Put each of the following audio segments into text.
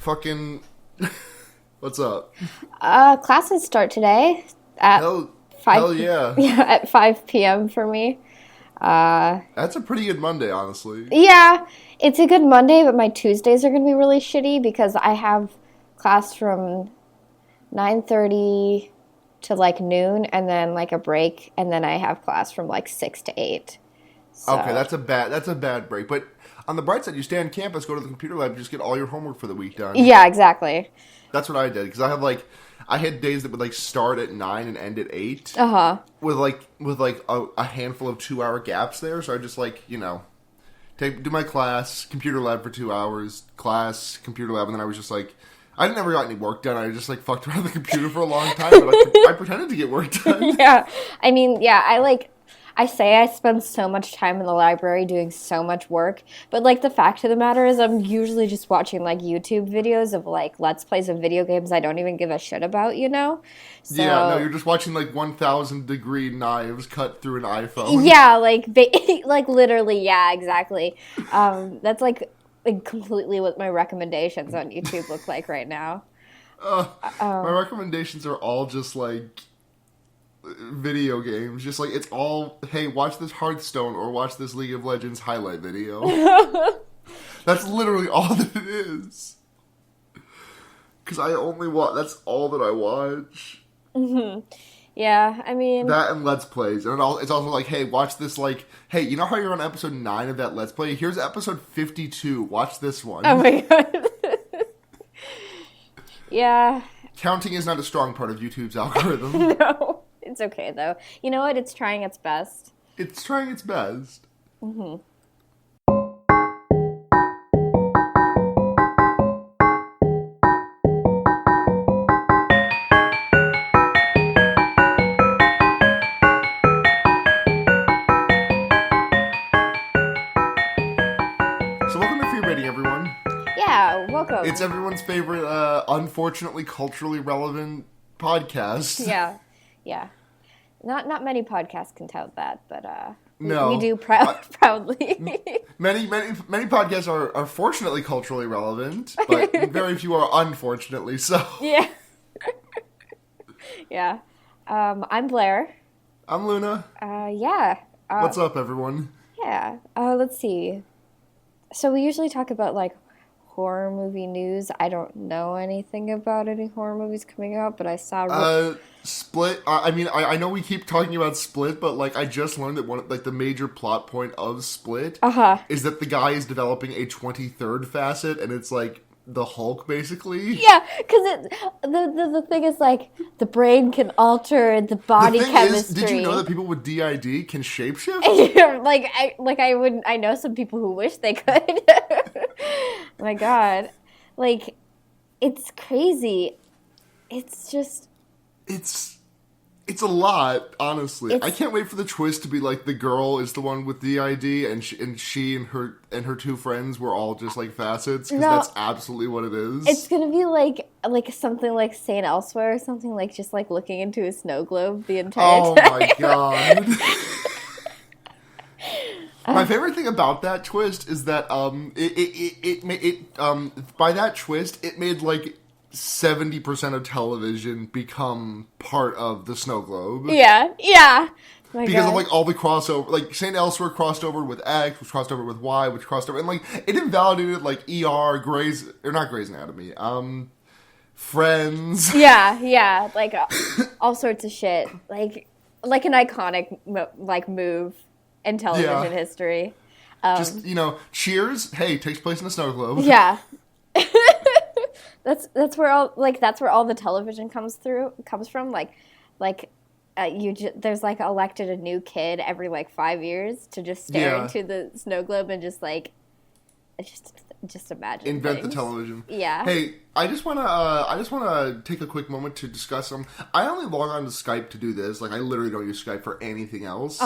Fucking... What's up? Classes start today at Hell 5 yeah. Yeah, at 5 p.m. for me. That's a pretty good Monday, honestly. Yeah, it's a good Monday, but my Tuesdays are going to be really shitty because I have class from 9:30 to like noon and then like a break, and then I have class from like 6 to 8. So. Okay, that's a bad break. But on the bright side, you stay on campus, go to the computer lab, and just get all your homework for the week done. Yeah, exactly. That's what I did, because I had days that would like start at 9 and end at 8. With a handful of 2-hour gaps there. So I just do my class, computer lab for 2 hours, class, computer lab, and then I was just like, I never got any work done. I just fucked around the computer for a long time, but I pretended to get work done. Yeah, I mean, yeah, I say I spend so much time in the library doing so much work, but the fact of the matter is I'm usually just watching YouTube videos of Let's Plays of video games I don't even give a shit about, you know? So, yeah, no, you're just watching 1,000 degree knives cut through an iPhone. Yeah, literally, yeah, exactly. That's completely what my recommendations on YouTube look like right now. My recommendations are all just video games. Just it's all, hey, watch this Hearthstone or watch this League of Legends highlight video. That's literally all that it is. Because I only that's all that I watch. Mm-hmm. Yeah, I mean... That and Let's Plays. And it's also hey, watch this, hey, you know how you're on episode 9 of that Let's Play? Here's episode 52. Watch this one. Oh my god. Yeah. Counting is not a strong part of YouTube's algorithm. No. It's okay, though. You know what? It's trying its best. It's trying its best. Mm-hmm. So welcome to Free Rating, everyone. Yeah, welcome. It's everyone's favorite, unfortunately culturally relevant podcast. Yeah. Yeah. Not many podcasts can tout that, but no, we do proudly. Many podcasts are fortunately culturally relevant, but very few are unfortunately so. Yeah. Yeah. I'm Blair. I'm Luna. Yeah. What's up, everyone? Yeah. Let's see. So we usually talk about horror movie news. I don't know anything about any horror movies coming out, but I saw Split. I know we keep talking about Split, but I just learned that the major plot point of Split is that the guy is developing a 23rd facet, and it's the Hulk, basically. Yeah, because the thing is the brain can alter the body chemistry. Did you know that people with DID can shapeshift? I know some people who wish they could. My God, it's crazy. It's just. It's a lot, honestly. I can't wait for the twist to be the girl is the one with DID, and she and her two friends were all just facets, because that's absolutely what it is. It's gonna be something like Saint Elsewhere, or something just looking into a snow globe the entire time. Oh my god. My favorite thing about that twist is that by that twist it made 70% of television become part of the snow globe. Yeah, yeah. Because of all the crossover, Saint Elsewhere crossed over with X, which crossed over with Y, which crossed over, and it invalidated ER, not Grey's Anatomy, Friends. Yeah, all sorts of shit, an iconic move in television history. Cheers. Hey, takes place in a snow globe. Yeah. That's where all the television comes from. There's elected a new kid every 5 years to just stare into the snow globe and just imagine invent things. The television. Yeah. Hey, I just wanna take a quick moment to discuss some. I only log on to Skype to do this. I literally don't use Skype for anything else.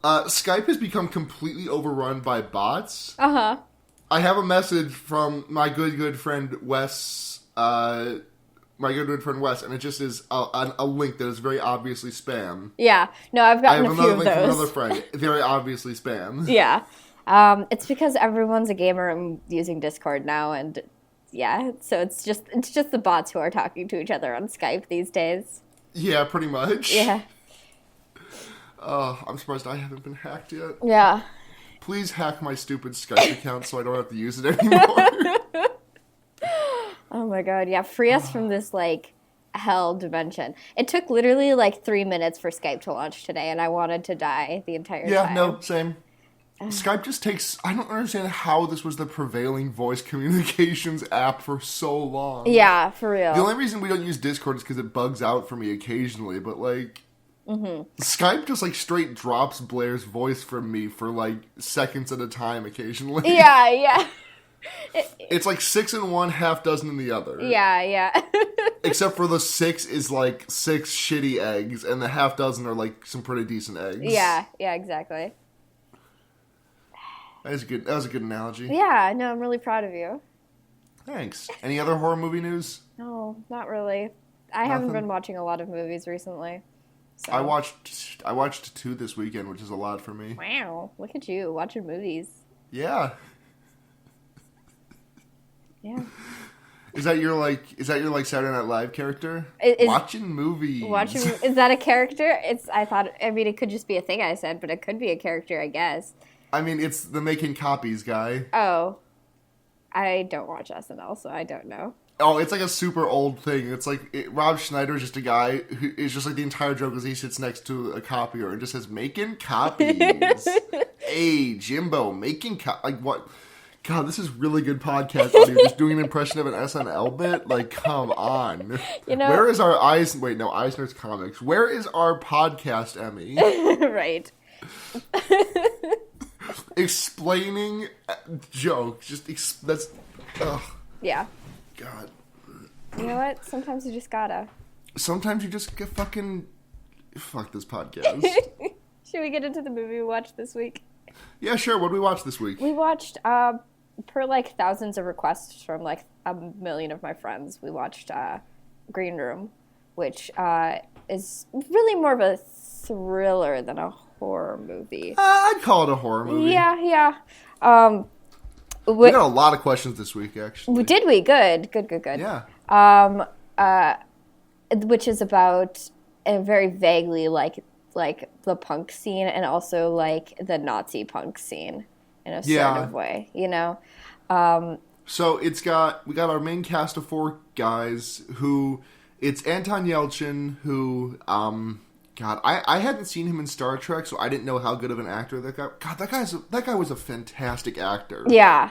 Skype has become completely overrun by bots. I have a message from my good friend Wes. And it just is a link that is very obviously spam. Yeah, no, I've gotten a few of those. I have another link from another friend, very obviously spam. Yeah, it's because everyone's a gamer and using Discord now, and Yeah, so it's just the bots who are talking to each other on Skype these days. Yeah, pretty much. Yeah. I'm surprised I haven't been hacked yet. Yeah. Please hack my stupid Skype account so I don't have to use it anymore. Oh my god, yeah, free us from this, like, hell dimension. It took literally, like, 3 minutes for Skype to launch today, and I wanted to die the entire time. Yeah, no, same. Skype just takes... I don't understand how this was the prevailing voice communications app for so long. Yeah, for real. The only reason we don't use Discord is because it bugs out for me occasionally, but, like... Skype just, like, straight drops Blair's voice from me for, like, seconds at a time occasionally. Yeah, yeah. It's like 6 in one, half dozen in the other. Yeah, yeah. Except for the 6 is, like, 6 shitty eggs, and the half dozen are, like, some pretty decent eggs. Yeah, exactly. That was a good analogy. Yeah, no, I'm really proud of you. Thanks. Any other horror movie news? No, not really. I haven't been watching a lot of movies recently. So. I watched 2 this weekend, which is a lot for me. Wow, look at you watching movies. Yeah. Yeah. Is that your Saturday Night Live character? Watching movies. Is that a character? It could just be a thing I said, but it could be a character, I guess. I mean, it's the making copies guy. Oh. I don't watch SNL, so I don't know. Oh, it's like a super old thing. It's like Rob Schneider is just a guy who is just like the entire joke is he sits next to a copier and just says making copies. Hey, Jimbo, making like what? God, this is really good podcast audio. Just doing an impression of an SNL bit. Like, come on. Where is our Eisner's Comics? Where is our podcast Emmy? Right. Explaining jokes. That's. Ugh. Yeah. God. You know what? Sometimes you just gotta. Sometimes you just get fucking... Fuck this podcast. Should we get into the movie we watched this week? Yeah, sure. What did we watch this week? We watched, per, like, thousands of requests from, like, a million of my friends, we watched Green Room, which is really more of a thriller than a horror movie. I'd call it a horror movie. Yeah. We got a lot of questions this week, actually. Did we? Good. Yeah. Which is about a very vaguely like the punk scene and also like the Nazi punk scene in a sort of way, you know. So we got our main cast of 4 guys who it's Anton Yelchin who God, I hadn't seen him in Star Trek, so I didn't know how good of an actor that guy. God, that guy was a fantastic actor. Yeah.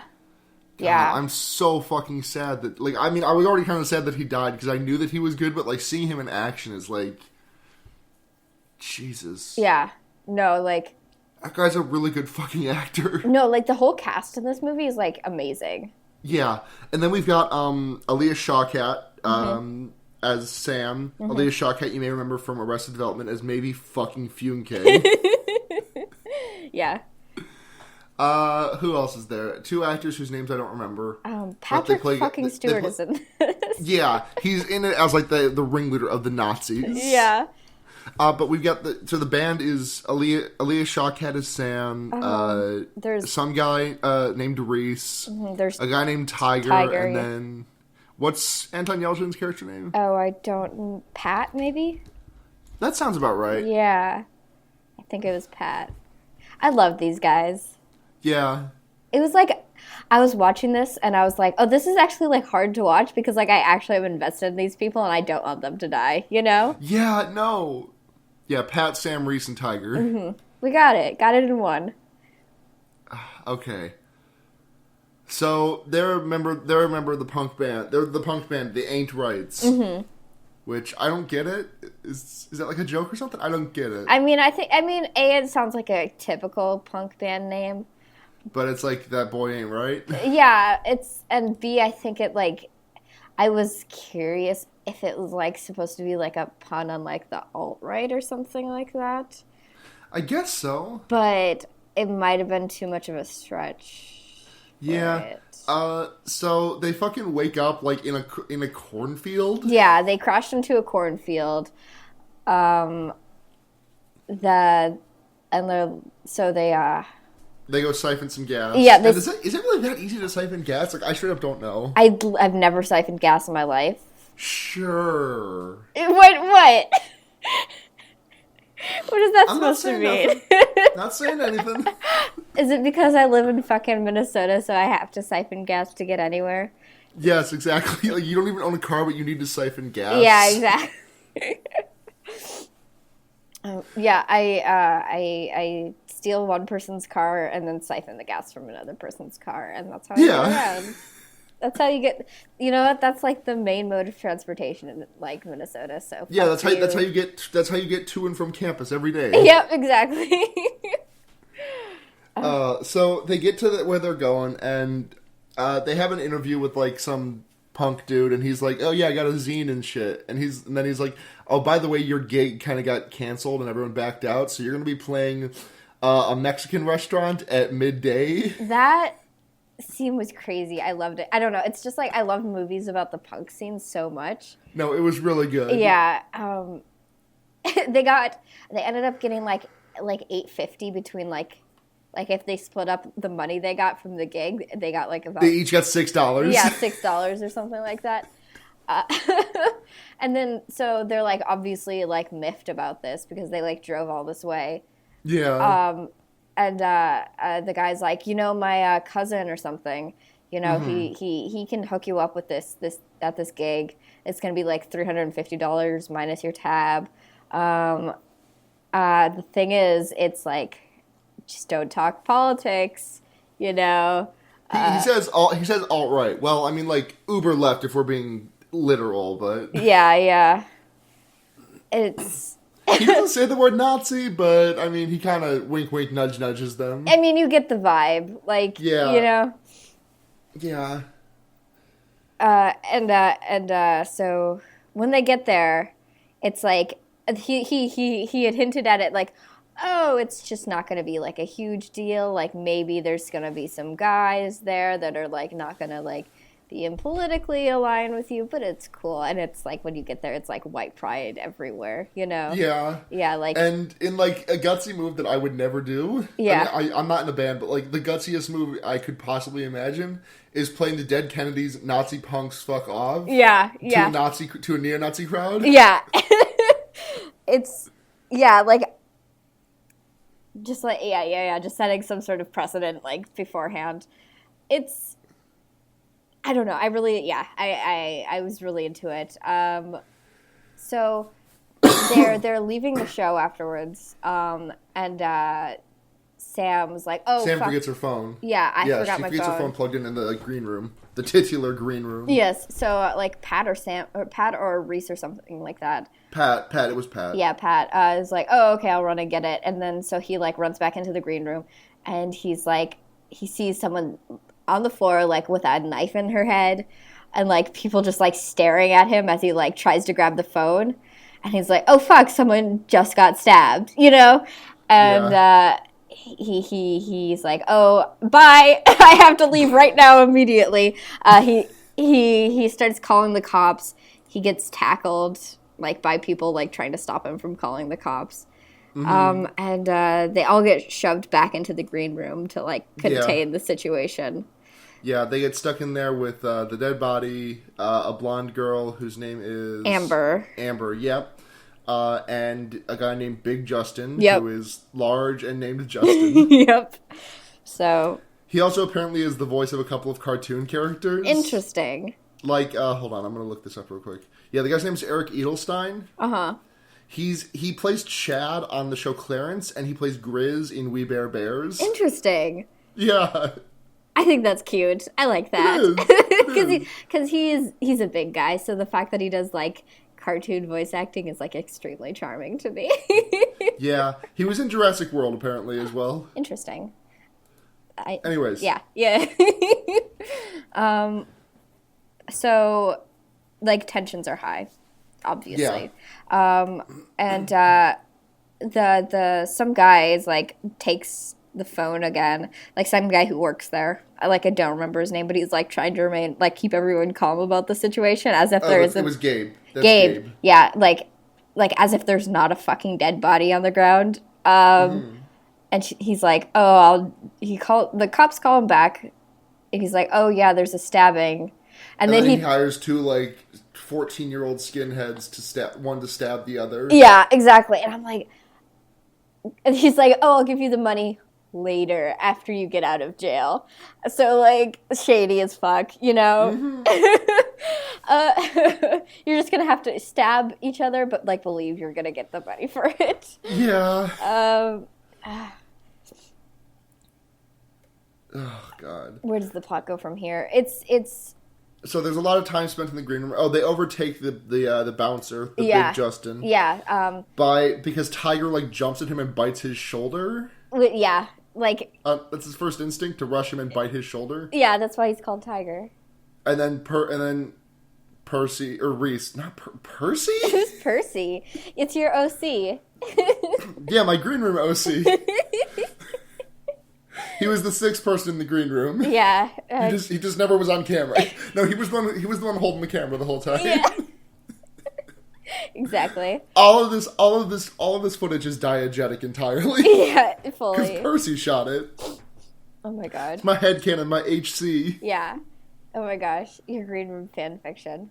God, I'm so fucking sad that, like, I mean, I was already kind of sad that he died because I knew that he was good, but, like, seeing him in action is, like, Jesus. Yeah. No, like... That guy's a really good fucking actor. No, like, the whole cast in this movie is, like, amazing. Yeah. And then we've got Aaliyah Shawkat as Sam. Aaliyah Shawkat, you may remember from Arrested Development as Maeby fucking Funke. Yeah. Who else is there? 2 actors whose names I don't remember. Patrick fucking Stewart is in this. Yeah, he's in it as like the ringleader of the Nazis. Yeah. But we've got the band is Aaliyah Shawkat as Sam. There's some guy named Reese. There's a guy named Tiger, and then what's Anton Yelchin's character name? Oh, I don't. Pat, maybe. That sounds about right. Yeah, I think it was Pat. I love these guys. Yeah. It was like, I was watching this and I was like, oh, this is actually like hard to watch because like I actually am invested in these people and I don't want them to die, you know? Yeah, no. Yeah, Pat, Sam, Reese, and Tiger. We got it. Got it in one. Okay. So they're a member of the punk band. They're the punk band, the Ain't Rights. Which I don't get it. Is that like a joke or something? I don't get it. I mean, it sounds like a typical punk band name. But it's like that boy ain't right. Yeah, and B, I think it like, I was curious if it was like supposed to be like a pun on like the alt-right or something like that. I guess so. But it might have been too much of a stretch. Yeah. So they fucking wake up like in a cornfield. Yeah, they crashed into a cornfield. They go siphon some gas. Yeah, and is it really that easy to siphon gas? Like, I straight up don't know. I've never siphoned gas in my life. Sure. What? What is that supposed to mean? Not saying anything. Is it because I live in fucking Minnesota, so I have to siphon gas to get anywhere? Yes, exactly. Like, you don't even own a car, but you need to siphon gas. Yeah, exactly. I steal one person's car and then siphon the gas from another person's car, and that's how I get around. That's how you get. You know what? That's like the main mode of transportation in like Minnesota. So yeah, that's how you get to and from campus every day. Yep, exactly. So they get to where they're going, and they have an interview with like some punk dude, and he's like, "Oh yeah, I got a zine and shit," and then he's like, "Oh, by the way, your gig kind of got canceled and everyone backed out, so you're gonna be playing a Mexican restaurant at midday." That scene was crazy. I loved it. I don't know. It's just like I love movies about the punk scene so much. No, it was really good. Yeah. They ended up getting like $850 between like if they split up the money they got from the gig, they got like about... They each got $6. Yeah, $6 or something like that. And then, so they're like obviously like miffed about this because they like drove all this way. Yeah. And the guy's like, my cousin or something, he can hook you up with this at this gig. It's going to be like $350 minus your tab. The thing is, it's like, just don't talk politics, He says alt-right. Well, I mean, like, uber left if we're being literal, but... Yeah. It's... He doesn't say the word Nazi, but, I mean, he kind of wink, nudges them. I mean, you get the vibe. Like, Yeah. Yeah. So when they get there, it's like, he had hinted at it, like, oh, it's just not going to be, like, a huge deal. Like, maybe there's going to be some guys there that are, like, not going to, like, be politically aligned with you, but it's cool. And it's, like, when you get there, it's, like, white pride everywhere, Yeah. Yeah, like... And in, like, a gutsy move that I would never do... Yeah. I mean, I'm not in a band, but, like, the gutsiest move I could possibly imagine is playing the Dead Kennedys' Nazi punks fuck off. Yeah. To a neo-Nazi crowd. Yeah. It's... Yeah, like... Just like, just setting some sort of precedent, like, beforehand. It's, I don't know, I really, I was really into it. So, they're leaving the show afterwards, and Sam was like, oh, Sam fuck. forgets her phone. Yeah, I forgot my phone. She forgets her phone plugged in the like, green room. The titular green room. Yes, so, like, Pat or Reese or something like that. Pat, it was Pat. Yeah, Pat is like, oh, okay, I'll run and get it. And then so he, like, runs back into the green room, and he's like, he sees someone on the floor, like, with a knife in her head, and, like, people just, like, staring at him as he, like, tries to grab the phone. And he's like, oh, fuck, someone just got stabbed, And he's like, oh, bye, I have to leave right now immediately. He starts calling the cops. He gets tackled, like, by people, like, trying to stop him from calling the cops. Mm-hmm. And they all get shoved back into the green room to, like, contain the situation. Yeah, they get stuck in there with the dead body, a blonde girl whose name is... Amber, yep. And a guy named Big Justin, who is large and named Justin. Yep. So... He also apparently is the voice of a couple of cartoon characters. Interesting. Like, hold on, I'm going to look this up real quick. Yeah, the guy's name is Eric Edelstein. Uh-huh. He plays Chad on the show Clarence, and he plays Grizz in We Bare Bears. Interesting. Yeah. I think that's cute. I like that. Because he's a big guy, so the fact that he does, like, cartoon voice acting is, like, extremely charming to me. Yeah. He was in Jurassic World, apparently, as well. Interesting. Anyways. Yeah. So, like, tensions are high, obviously. Yeah. And some guy is, like, takes the phone again. Like, some guy who works there. I don't remember his name, but he's, like, trying to remain, like, keep everyone calm about the situation, as if there isn't... It was Gabe. That's Gabe. Yeah, like, as if there's not a fucking dead body on the ground. And he's like, the cops call him back, and he's like, oh yeah, there's a stabbing. And then he hires two, like, 14-year-old skinheads to stab the other. Yeah, exactly. And I'm like, and he's like, oh, I'll give you the money later after you get out of jail. So, like, shady as fuck, you know? Mm-hmm. You're just gonna have to stab each other, but, like, believe you're gonna get the money for it. Yeah. Oh, God. Where does the plot go from here? It's So there's a lot of time spent in the green room. Oh, they overtake the bouncer, Big Justin. Yeah. Because Tiger, like, jumps at him and bites his shoulder. Yeah, like... that's his first instinct, to rush him and bite his shoulder. Yeah, that's why he's called Tiger. And then Percy, or Reese, not Percy? Who's Percy? It's your OC. Yeah, my green room OC. He was the sixth person in the green room. Yeah. He just never was on camera. No, he was the one holding the camera the whole time. Yeah. Exactly. All of this footage is diegetic entirely. Yeah, fully. Because Percy shot it. Oh my god. It's my headcanon, my HC. Yeah. Oh my gosh. Your green room fan fiction.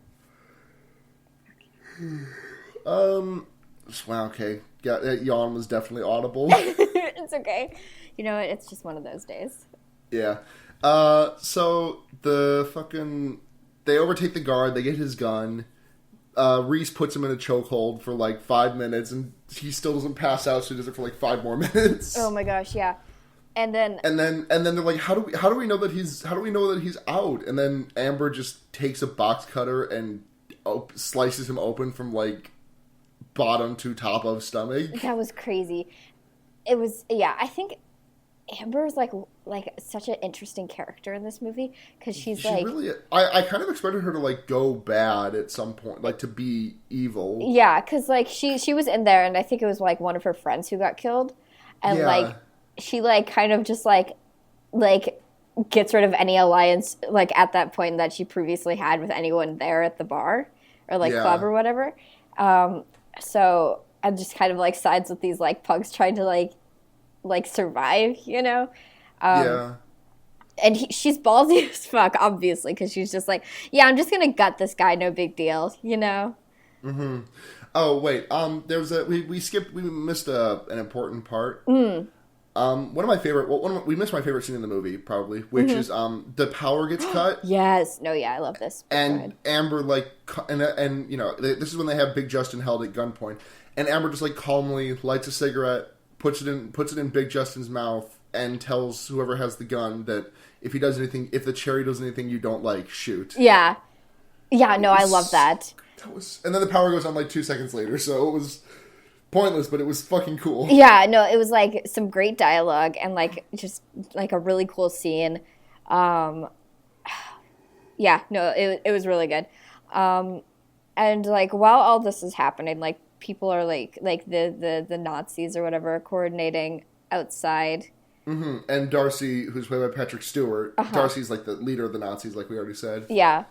Wow, okay. Yeah, that yawn was definitely audible. It's okay. You know what? It's just one of those days. Yeah. So they overtake the guard. They get his gun. Reese puts him in a chokehold for like 5 minutes, and he still doesn't pass out. So he does it for like 5 more minutes. Oh my gosh, yeah. And then they're like, how do we know that he's out? And then Amber just takes a box cutter and slices him open from like bottom to top of stomach. That was crazy. It was, yeah. I think Amber is like such an interesting character in this movie because she's like really. I kind of expected her to like go bad at some point, like to be evil. Yeah, because like she was in there, and I think it was like one of her friends who got killed, and like she like kind of just like gets rid of any alliance like at that point that she previously had with anyone there at the bar or like club or whatever. So I'm just kind of like sides with these like punks trying to like survive, you know? And she's ballsy as fuck, obviously, because she's just like, yeah, I'm just gonna gut this guy, no big deal, you know? Mm-hmm. Oh, wait, we missed an important part. We missed my favorite scene in the movie, probably, which is, the power gets cut. Yes. No, yeah, I love this. And Amber, like, and you know, this is when they have Big Justin held at gunpoint, and Amber just, like, calmly lights a cigarette, puts it in Big Justin's mouth, and tells whoever has the gun that if the cherry does anything you don't like, shoot. Yeah. Yeah, no, I love that. And then the power goes on like 2 seconds later, so it was pointless, but it was fucking cool. Yeah, no, it was like some great dialogue and like just like a really cool scene. Yeah, no, it was really good. And like while all this is happening, like people are like the Nazis or whatever are coordinating outside. Mm-hmm. And Darcy, who's played by Patrick Stewart, Darcy's like the leader of the Nazis, like we already said. Yeah.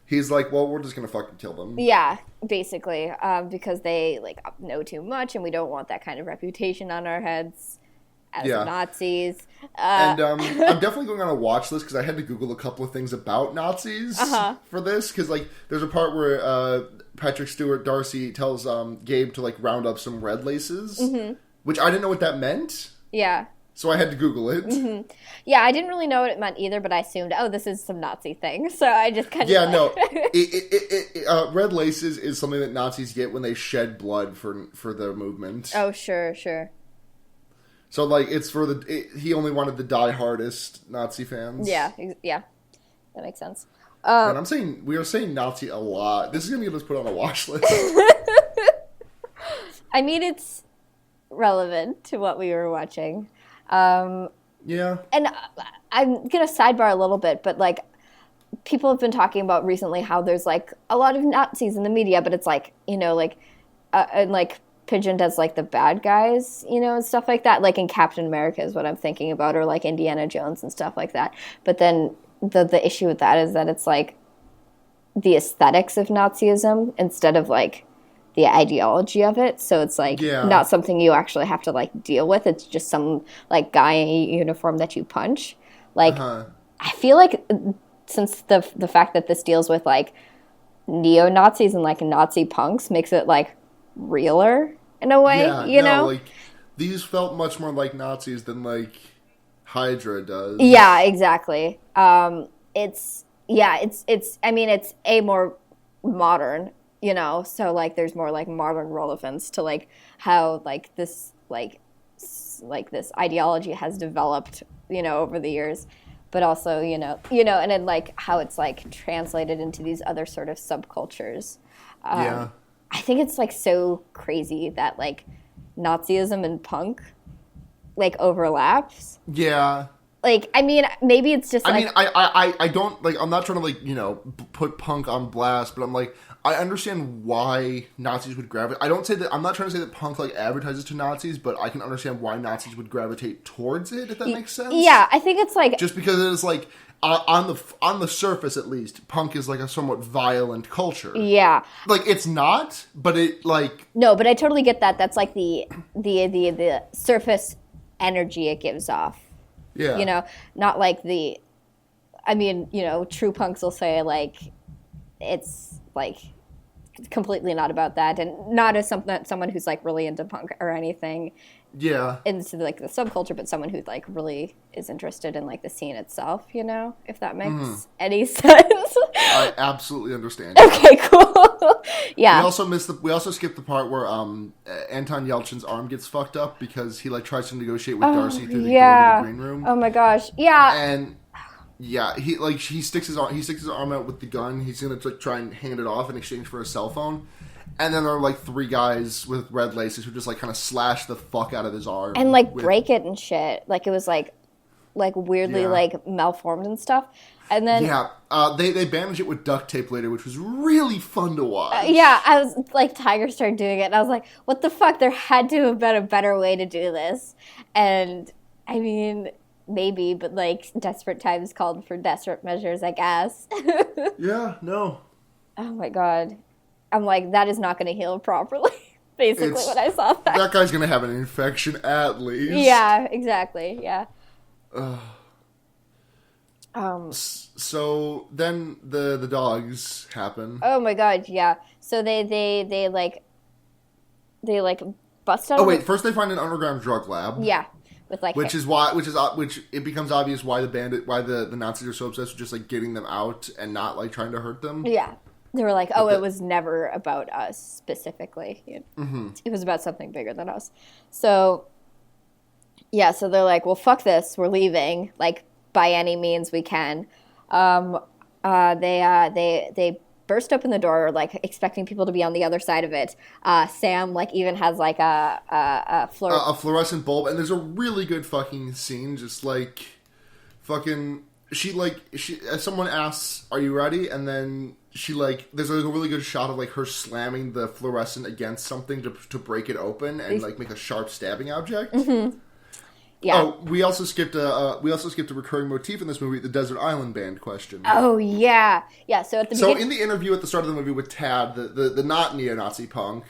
He's like, well, we're just gonna fucking kill them. Yeah, basically, because they like know too much, and we don't want that kind of reputation on our heads as Nazis. And I'm definitely going on a watch list because I had to Google a couple of things about Nazis for this. Because like, there's a part where Patrick Stewart, Darcy, tells Gabe to like round up some red laces, which I didn't know what that meant. Yeah. So I had to Google it. Mm-hmm. Yeah, I didn't really know what it meant either, but I assumed, oh, this is some Nazi thing. So I just kind of... Yeah, no. Red laces is something that Nazis get when they shed blood for the movement. Oh, sure. So, like, it's for he only wanted the die-hardest Nazi fans. Yeah. That makes sense. And we are saying Nazi a lot. This is going to get us put on a watch list. I mean, it's relevant to what we were watching. Yeah. And I'm going to sidebar a little bit, but, like, people have been talking about recently how there's, like, a lot of Nazis in the media, but it's, like, you know, like, and, like, pigeoned as, like, the bad guys, you know, and stuff like that. Like, in Captain America is what I'm thinking about, or, like, Indiana Jones and stuff like that. But then the issue with that is that it's, like, the aesthetics of Nazism instead of, like, the ideology of it. So it's like not something you actually have to like deal with. It's just some like guy in a uniform that you punch. Like I feel like since the fact that this deals with like neo-Nazis and like Nazi punks makes it like realer in a way, you know? Like these felt much more like Nazis than like Hydra does. Yeah, exactly. It's I mean, it's a more modern, you know, so like there's more like modern relevance to like how like this this ideology has developed, you know, over the years, but also, you know, and then like how it's like translated into these other sort of subcultures. I think it's like so crazy that like Nazism and punk like overlaps. Yeah. Like, I mean, maybe it's just like... I don't, like, I'm not trying to, like, you know, put punk on blast, but I'm like, I understand why Nazis would gravitate. I'm not trying to say that punk, like, advertises to Nazis, but I can understand why Nazis would gravitate towards it, if that makes sense. Yeah, I think it's like... Just because it is, like, on the surface, at least, punk is, like, a somewhat violent culture. Yeah. Like, it's not, but it, like... No, but I totally get that. That's, like, the surface energy it gives off. Yeah. You know, not like I mean, you know, true punks will say, like, it's, like, completely not about that. And not as someone who's, like, really into punk or anything. Yeah. Into, like, the subculture, but someone who, like, really is interested in, like, the scene itself, you know, if that makes any sense. I absolutely understand. Okay, cool. Yeah. We also skipped the part where Anton Yelchin's arm gets fucked up because he like tries to negotiate with Darcy through the door to the green room. Oh my gosh. Yeah. And he sticks his arm out with the gun. He's gonna like try and hand it off in exchange for a cell phone. And then there are like three guys with red laces who just like kind of slash the fuck out of his arm and like break it and shit. Like it was like weirdly like malformed and stuff. And then they bandage it with duct tape later, which was really fun to watch. I was like, Tiger started doing it, and I was like, what the fuck? There had to have been a better way to do this. And I mean, maybe, but like desperate times called for desperate measures, I guess. Yeah, no. Oh my god, I'm like, that is not going to heal properly. Basically, when I saw that guy's going to have an infection at least. Yeah, exactly. Yeah. So then the dogs happen. Oh my god, yeah. So they bust out. Oh wait, first they find an underground drug lab. Yeah, with like which it becomes obvious why the Nazis are so obsessed with just like getting them out and not like trying to hurt them. Yeah, they were like, it was never about us specifically. It was about something bigger than us. So yeah, so they're like, well, fuck this, we're leaving. Like, by any means we can. They burst open the door, like expecting people to be on the other side of it. Sam like even has like a fluorescent bulb, and there's a really good fucking scene. Just like fucking, she someone asks, "Are you ready?" And then she like, there's like a really good shot of like her slamming the fluorescent against something to break it open and like make a sharp stabbing object. Yeah. Oh, we also skipped a recurring motif in this movie, the Desert Island Band question. Oh yeah, yeah. So at the beginning, in the interview at the start of the movie with Tad, the not neo-Nazi punk,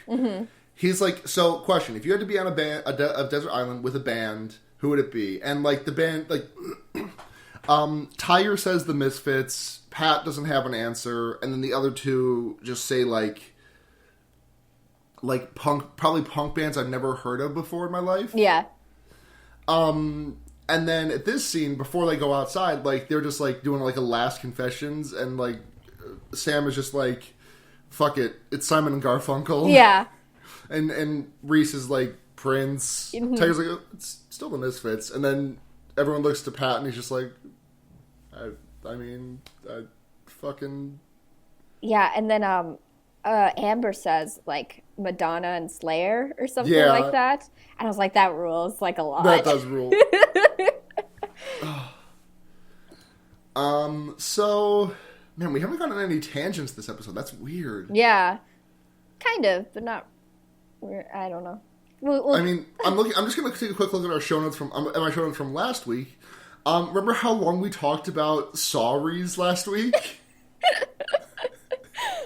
he's like, so question: if you had to be on a desert island with a band, who would it be? And like the band, like Tiger says the Misfits, Pat doesn't have an answer, and then the other two just say like punk bands I've never heard of before in my life. Yeah. And then at this scene, before they go outside, like, they're just, like, doing, like, a last confessions, and, like, Sam is just like, fuck it, it's Simon and Garfunkel. Yeah. And Reese is like, Prince. Tiger's like, oh, it's still the Misfits. And then everyone looks to Pat, and he's just like, I mean, fucking... Yeah, and then, Amber says, like, Madonna and Slayer or something like that. And I was like, that rules, like, a lot. That does rule. So, man, we haven't gotten any tangents this episode. That's weird. Yeah. Kind of, but not... I don't know. I mean, I'm just going to take a quick look at our show notes from last week. Remember how long we talked about sorries last week?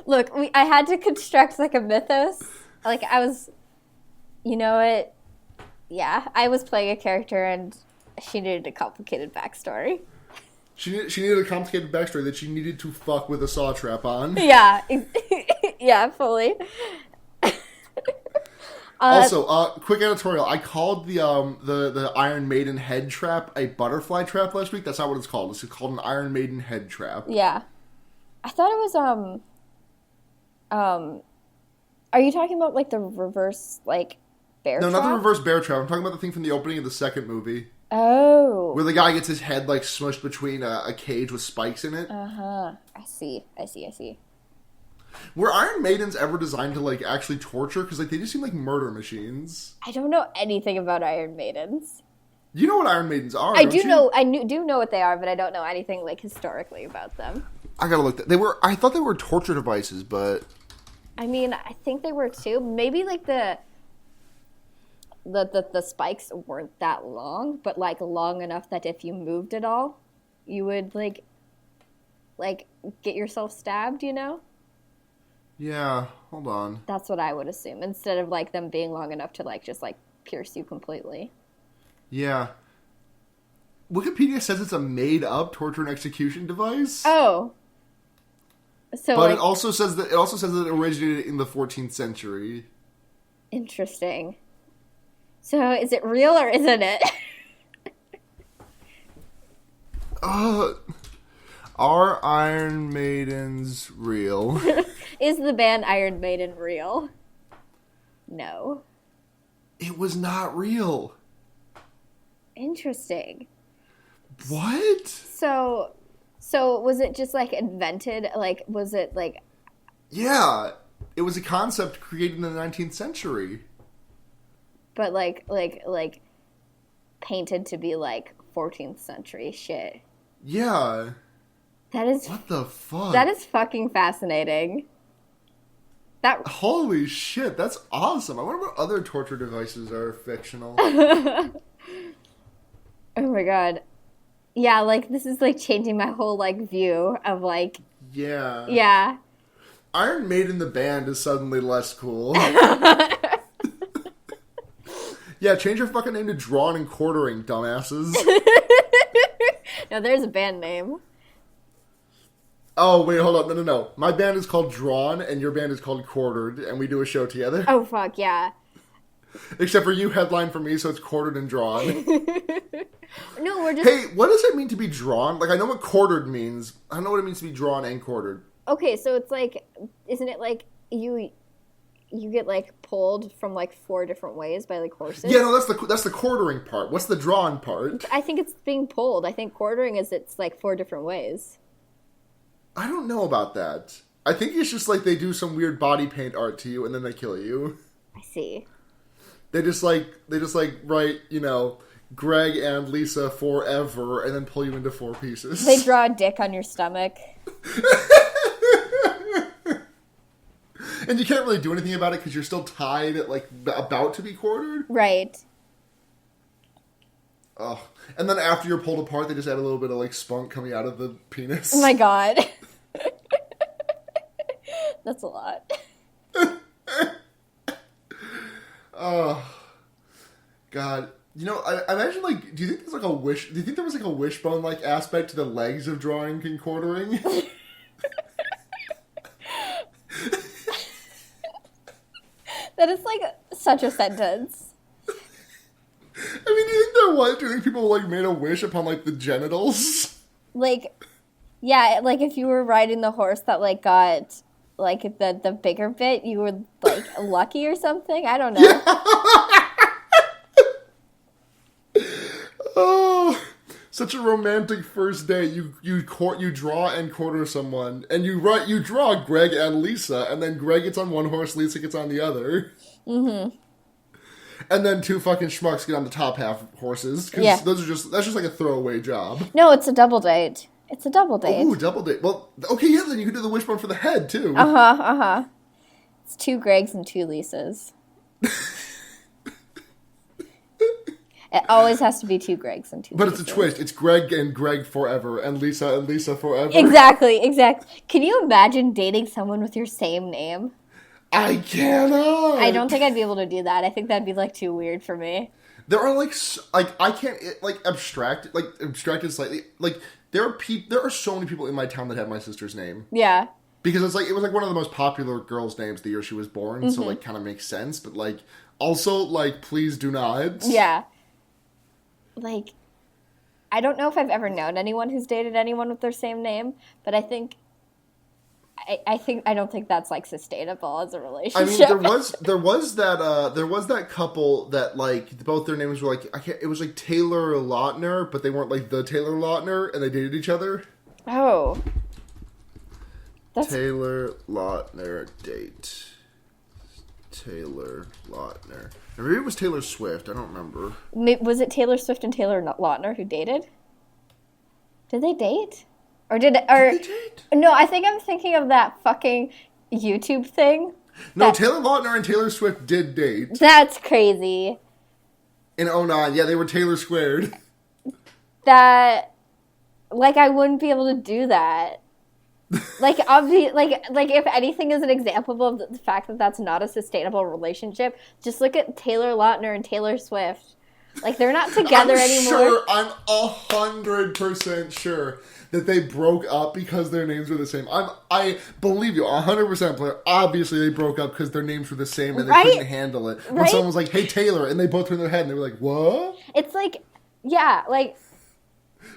Look, I had to construct, like, a mythos like, I was, you know what? Yeah, I was playing a character and she needed a complicated backstory. She needed a complicated backstory that she needed to fuck with a saw trap on. Yeah. Yeah, fully. Also, quick editorial. I called the Iron Maiden head trap a butterfly trap last week. That's not what it's called. It's called an Iron Maiden head trap. Yeah. I thought it was, are you talking about, like, the reverse, like, bear trap? No, not the reverse bear trap. I'm talking about the thing from the opening of the second movie. Oh. Where the guy gets his head, like, smushed between a cage with spikes in it. Uh-huh. I see. Were Iron Maidens ever designed to, like, actually torture? Because, like, they just seem like murder machines. I don't know anything about Iron Maidens. You know what Iron Maidens are, I don't you? do know what they are, but I don't know anything, like, historically about them. I gotta look. I thought they were torture devices, but... I mean, I think they were, too. Maybe, like, the spikes weren't that long, but, like, long enough that if you moved at all, you would, like, get yourself stabbed, you know? Yeah, hold on. That's what I would assume, instead of, like, them being long enough to, like, just, like, pierce you completely. Yeah. Wikipedia says it's a made-up torture and execution device. Oh. So, but like, it also says that it originated in the 14th century. Interesting. So, is it real or isn't it? Are Iron Maidens real? Is the band Iron Maiden real? No. It was not real. Interesting. What? So was it just, like, invented? Like, was it, like... Yeah. It was a concept created in the 19th century. But, like, painted to be, like, 14th century shit. Yeah. That is... What the fuck? That is fucking fascinating. Holy shit, that's awesome. I wonder what other torture devices are fictional. Oh my god. Yeah, like, this is, like, changing my whole, like, view of, like... Yeah. Yeah. Iron Maiden the band is suddenly less cool. Yeah, change your fucking name to Drawn and Quartering, dumbasses. No, there's a band name. Oh, wait, hold up. No. My band is called Drawn, and your band is called Quartered, and we do a show together. Oh, fuck, yeah. Except for you headline for me, so it's Quartered and Drawn. No, we're just... Hey, what does it mean to be drawn? Like, I know what quartered means. I don't know what it means to be drawn and quartered. Okay, so it's like... Isn't it like you get, like, pulled from, like, 4 different ways by, like, horses? Yeah, no, that's the quartering part. What's the drawn part? I think it's being pulled. I think quartering is it's, like, 4 different ways. I don't know about that. I think it's just, like, they do some weird body paint art to you, and then they kill you. I see. They just write, you know, Greg and Lisa forever, and then pull you into 4 pieces. They draw a dick on your stomach. And you can't really do anything about it because you're still tied at, like, about to be quartered. Right. Oh. And then after you're pulled apart, they just add a little bit of, like, spunk coming out of the penis. Oh my god. That's a lot. Oh. God. You know, I imagine, like, do you think there's, like, do you think there was, like, a wishbone-like aspect to the legs of drawing and quartering? That is, like, such a sentence. I mean, do you think there was? Do you think people, like, made a wish upon, like, the genitals? Like, yeah, like, if you were riding the horse that, like, got, like, the bigger bit, you were, like, lucky or something? I don't know. Yeah. Oh, such a romantic first date. You draw and quarter someone, and you draw Greg and Lisa, and then Greg gets on one horse, Lisa gets on the other. Mm-hmm. And then 2 fucking schmucks get on the top half horses. Because that's just like a throwaway job. No, it's a double date. It's a double date. Ooh, double date. Well, okay, yeah, then you can do the wishbone for the head, too. Uh-huh. It's 2 Gregs and 2 Lisas. It always has to be 2 Gregs and 2 But Lisas. it's a twist. It's Greg and Greg forever, and Lisa forever. Exactly. Can you imagine dating someone with your same name? I cannot. I don't think I'd be able to do that. I think that'd be, like, too weird for me. There are, like, I can't, like, abstract it slightly. Like, there are so many people in my town that have my sister's name. Yeah. Because it's, like, it was, like, one of the most popular girls' names the year she was born, so, like, kind of makes sense. But, like, also, like, please do not. Yeah. Like, I don't know if I've ever known anyone who's dated anyone with their same name, but I don't think that's, like, sustainable as a relationship. I mean, there was that couple that, like, both their names were, like, it was, like, Taylor Lautner, but they weren't, like, the Taylor Lautner, and they dated each other. Oh. Taylor Lautner date. Taylor Lautner. Or maybe it was Taylor Swift. I don't remember. Was it Taylor Swift and Taylor Lautner who dated? Did they date? Did they date? No, I think I'm thinking of that fucking YouTube thing. No, Taylor Lautner and Taylor Swift did date. That's crazy. In 2009. Yeah, they were Taylor squared. That, like, I wouldn't be able to do that. Like, like if anything is an example of the fact that that's not a sustainable relationship, just look at Taylor Lautner and Taylor Swift. Like, they're not together anymore. I'm 100% sure that they broke up because their names were the same. I believe you, 100%, Blair. Obviously, they broke up because their names were the same and they couldn't handle it. When someone was like, "Hey, Taylor," and they both turned their head and they were like, "What?" It's like, yeah, like...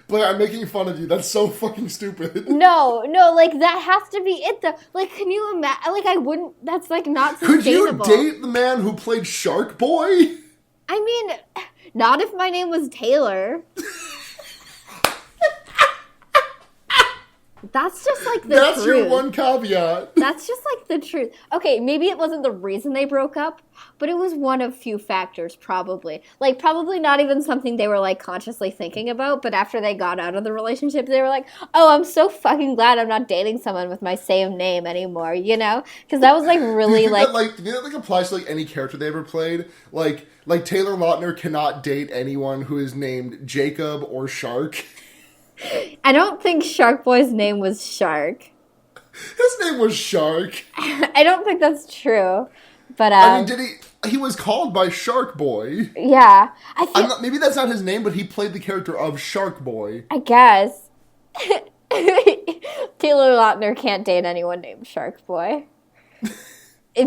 Blair, I'm making fun of you. That's so fucking stupid. No, like, that has to be it, though. Like, can you imagine? Like, I wouldn't... That's, like, not sustainable. Could you date the man who played Sharkboy? I mean, not if my name was Taylor. That's just, like, the truth. That's your one caveat. That's just, like, the truth. Okay, maybe it wasn't the reason they broke up, but it was one of few factors, probably. Like, probably not even something they were, like, consciously thinking about, but after they got out of the relationship, they were like, oh, I'm so fucking glad I'm not dating someone with my same name anymore, you know? Because that was, like, really, like... do you think that, like, applies to, like, any character they ever played? Like Taylor Lautner cannot date anyone who is named Jacob or Shark. I don't think Sharkboy's name was Shark. His name was Shark. I don't think that's true. But I mean, he was called by Sharkboy. Yeah. Maybe that's not his name, but he played the character of Sharkboy. I guess. Taylor Lautner can't date anyone named Sharkboy.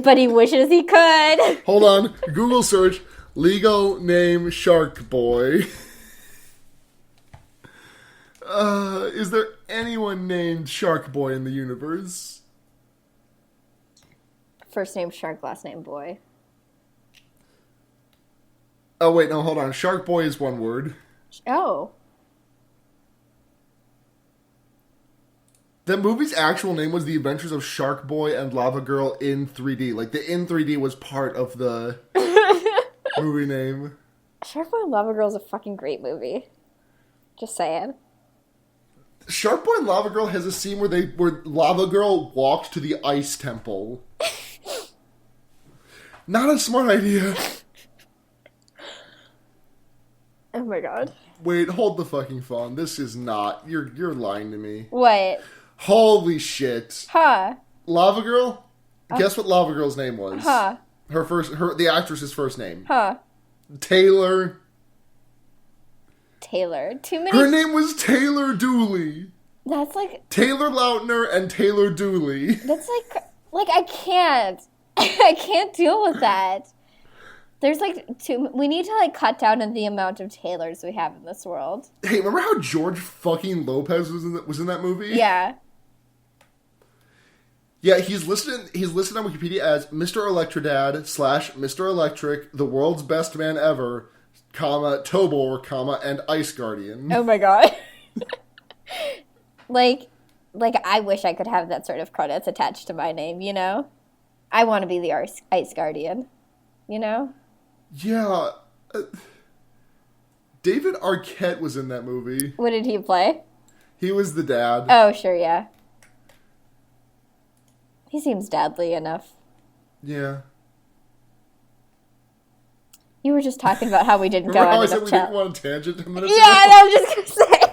But he wishes he could. Hold on. Google search, legal name Sharkboy. Is there anyone named Sharkboy in the universe? First name Shark, last name Boy. Oh, wait, no, hold on. Sharkboy is one word. Oh. The movie's actual name was The Adventures of Sharkboy and Lava Girl in 3D. Like, the in 3D was part of the movie name. Sharkboy and Lava Girl is a fucking great movie. Just saying. Sharkboy and Lava Girl has a scene where Lava Girl walked to the ice temple. Not a smart idea. Oh my god. Wait, hold the fucking phone. This is not... You're lying to me. What? Holy shit. Huh. Lava Girl? Guess what Lava Girl's name was? Huh. The actress's first name. Huh. Taylor. Too many... Her name was Taylor Dooley. That's like... Taylor Lautner and Taylor Dooley. That's like I can't. I can't deal with that. There's like we need to like cut down on the amount of Taylors we have in this world. Hey, remember how George fucking Lopez was in that movie? Yeah. Yeah, he's listed on Wikipedia as Mr. Electrodad / Mr. Electric, the world's best man ever, Tobor, and Ice Guardian. Oh my god. like I wish I could have that sort of credits attached to my name, you know? I want to be the Ice Guardian, you know? Yeah. David Arquette was in that movie. What did he play? He was the dad. Oh, sure, yeah. He seems dadly enough. Yeah. You were just talking about how we didn't go on enough chat. We didn't go on a tangent a minute ago? Yeah, I was just going to say.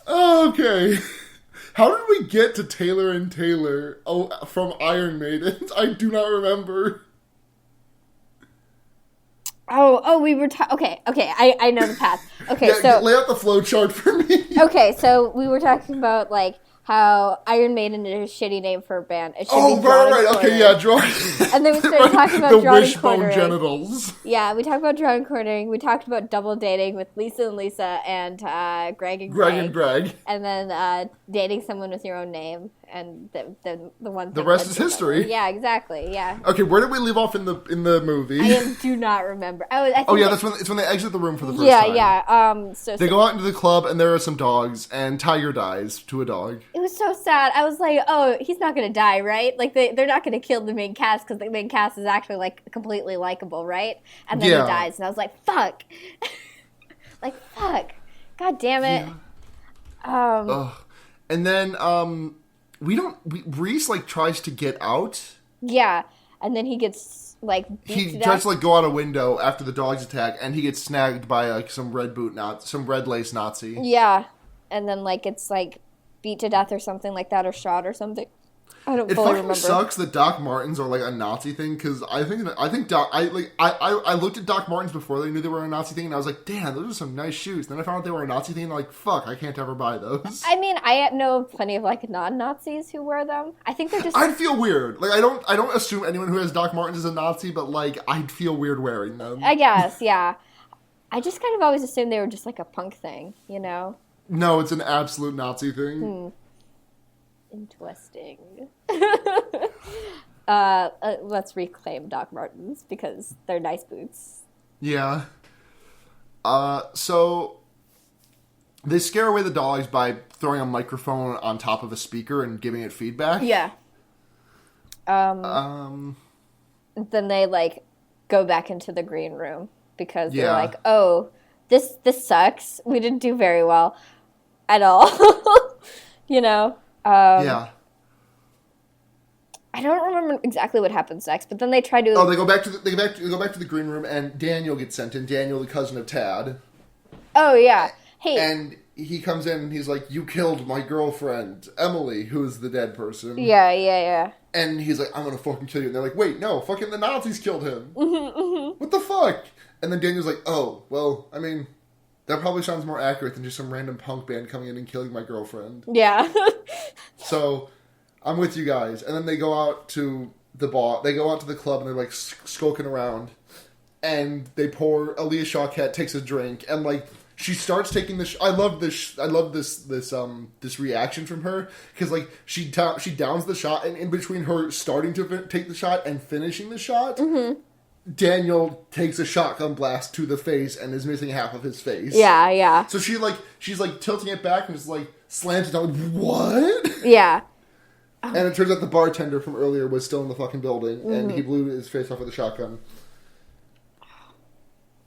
Okay. How did we get to Taylor and Taylor from Iron Maiden? I do not remember. We were okay, I know the path. Okay, Yeah, so... lay out the flow chart for me. Okay, so we were talking about, like, how Iron Maiden is a shitty name for a band. It should be right. Okay, yeah, draw. And then we started talking about the wishbone genitals. Yeah, we talked about draw and quartering. We talked about double dating with Lisa and Lisa and Greg and Greg. Greg and Greg. And then dating someone with your own name and the one. The rest is history. Yeah, exactly. Yeah. Okay, where did we leave off in the movie? I do not remember. I think that's when they exit the room for the first time. Yeah. So they go out into the club and there are some dogs and Tiger dies to a dog. It was so sad. I was like, oh, he's not going to die, right? Like, they're not going to kill the main cast because the main cast is actually, like, completely likable, right? And then he dies. And I was like, fuck. Fuck. God damn it. Yeah. And then, Reese, like, tries to get out. Yeah. And then he gets, like, beat to death. He tries to, like, go out a window after the dogs attack, and he gets snagged by, like, some red lace Nazi. Yeah. And then, like, it's, like, beat to death or something like that, or shot or something. I don't fully remember. It sucks that Doc Martens are like a Nazi thing because I looked at Doc Martens before they knew they were a Nazi thing and I was like, damn, those are some nice shoes. Then I found out they were a Nazi thing and I'm like, fuck, I can't ever buy those. I mean, I know plenty of like non-Nazis who wear them. I think they're just. I'd feel weird. Like I don't assume anyone who has Doc Martens is a Nazi, but like I'd feel weird wearing them. I guess, yeah. I just kind of always assumed they were just like a punk thing, you know. No, it's an absolute Nazi thing. Interesting. Let's reclaim Doc Martens because they're nice boots. Yeah. So they scare away the dogs by throwing a microphone on top of a speaker and giving it feedback. Yeah. Then they like go back into the green room because they're like, oh, this sucks. We didn't do very well at all. You know. Yeah. I don't remember exactly what happens next, but then they try to. Oh, they go back to the green room, and Daniel gets sent in. Daniel, the cousin of Tad. Oh yeah. Hey. And he comes in and he's like, "You killed my girlfriend, Emily, who is the dead person." Yeah. And he's like, "I'm gonna fucking kill you." And they're like, "Wait, no, fucking the Nazis killed him." Mm-hmm. What the fuck? And then Daniel's like, "Oh, well, I mean, that probably sounds more accurate than just some random punk band coming in and killing my girlfriend." Yeah. So, I'm with you guys. And then they go out to the bar. They go out to the club and they're like skulking around. And they pour. Aaliyah Shawkat takes a drink and like she starts taking this. I love this reaction from her because like she downs the shot and in between her starting to take the shot and finishing the shot. Mm-hmm. Daniel takes a shotgun blast to the face and is missing half of his face. Yeah. So she's like tilting it back and just like slams it down. Like, what? Yeah. And it turns out the bartender from earlier was still in the fucking building and he blew his face off with a shotgun.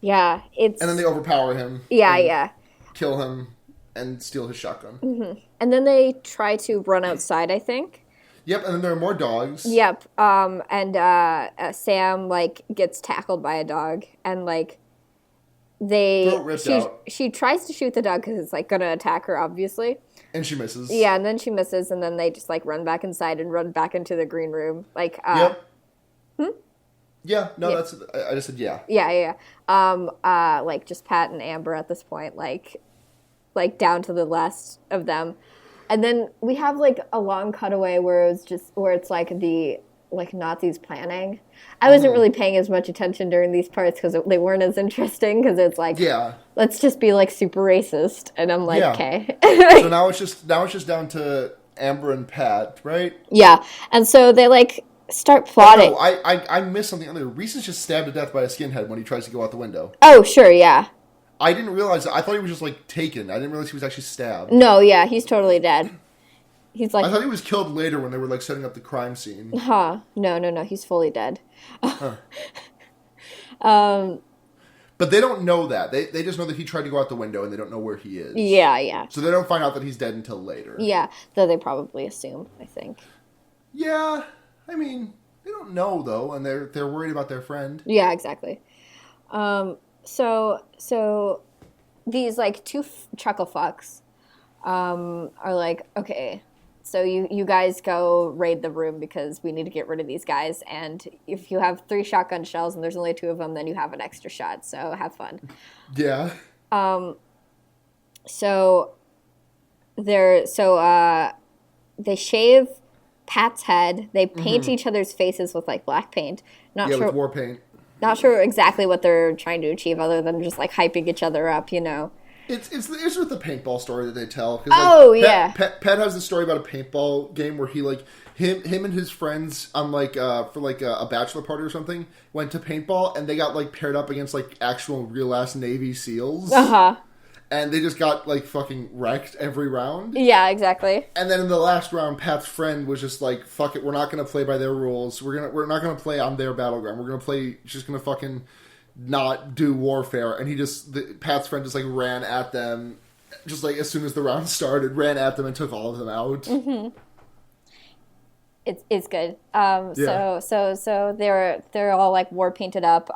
Yeah, it's. And then they overpower him. Yeah. Kill him and steal his shotgun. Mm-hmm. And then they try to run outside, I think. Yep, and then there are more dogs. Yep, and Sam, like, gets tackled by a dog, and, like, she tries to shoot the dog because it's, like, gonna attack her, obviously. And she misses. Yeah, and then she misses, and then they just, like, run back inside and run back into the green room. Like, Yep. Yeah, no, that's... I just said yeah. Yeah. Like, just Pat and Amber at this point, like down to the last of them. And then we have, like, a long cutaway where it's, like, the, like, Nazis planning. I wasn't really paying as much attention during these parts because they weren't as interesting because it's, like, let's just be, like, super racist. And I'm like, okay. So now it's just down to Amber and Pat, right? Yeah. And so they, like, start plotting. Oh, no, I missed something earlier. Reese is just stabbed to death by a skinhead when he tries to go out the window. Oh, sure, yeah. I didn't realize that. I thought he was just, like, taken. I didn't realize he was actually stabbed. No, yeah, he's totally dead. He's like... I thought he was killed later when they were, like, setting up the crime scene. Huh. No, he's fully dead. Huh. But they don't know that. They just know that he tried to go out the window and they don't know where he is. Yeah. So they don't find out that he's dead until later. Yeah, though they probably assume, I think. Yeah, I mean, they don't know, though, and they're worried about their friend. Yeah, exactly. So these, like, two chuckle fucks are like, okay, So you guys go raid the room because we need to get rid of these guys. And if you have 3 shotgun shells and there's only 2 of them, then you have an extra shot. So have fun. Yeah. So they shave Pat's head. They paint each other's faces with like black paint. With war paint. Not sure exactly what they're trying to achieve other than just like hyping each other up, you know. It's with the paintball story that they tell. Pat has the story about a paintball game where he like him and his friends on like for like a bachelor party or something went to paintball and they got like paired up against like actual real ass Navy SEALs. And they just got like fucking wrecked every round. Yeah, exactly. And then in the last round, Pat's friend was just like, "Fuck it, we're not gonna play by their rules. We're not gonna play on their battleground. We're gonna play just gonna fucking." Not do warfare, and Pat's friend just like ran at them, just like as soon as the round started, ran at them and took all of them out. It's good. So they're all like war painted up.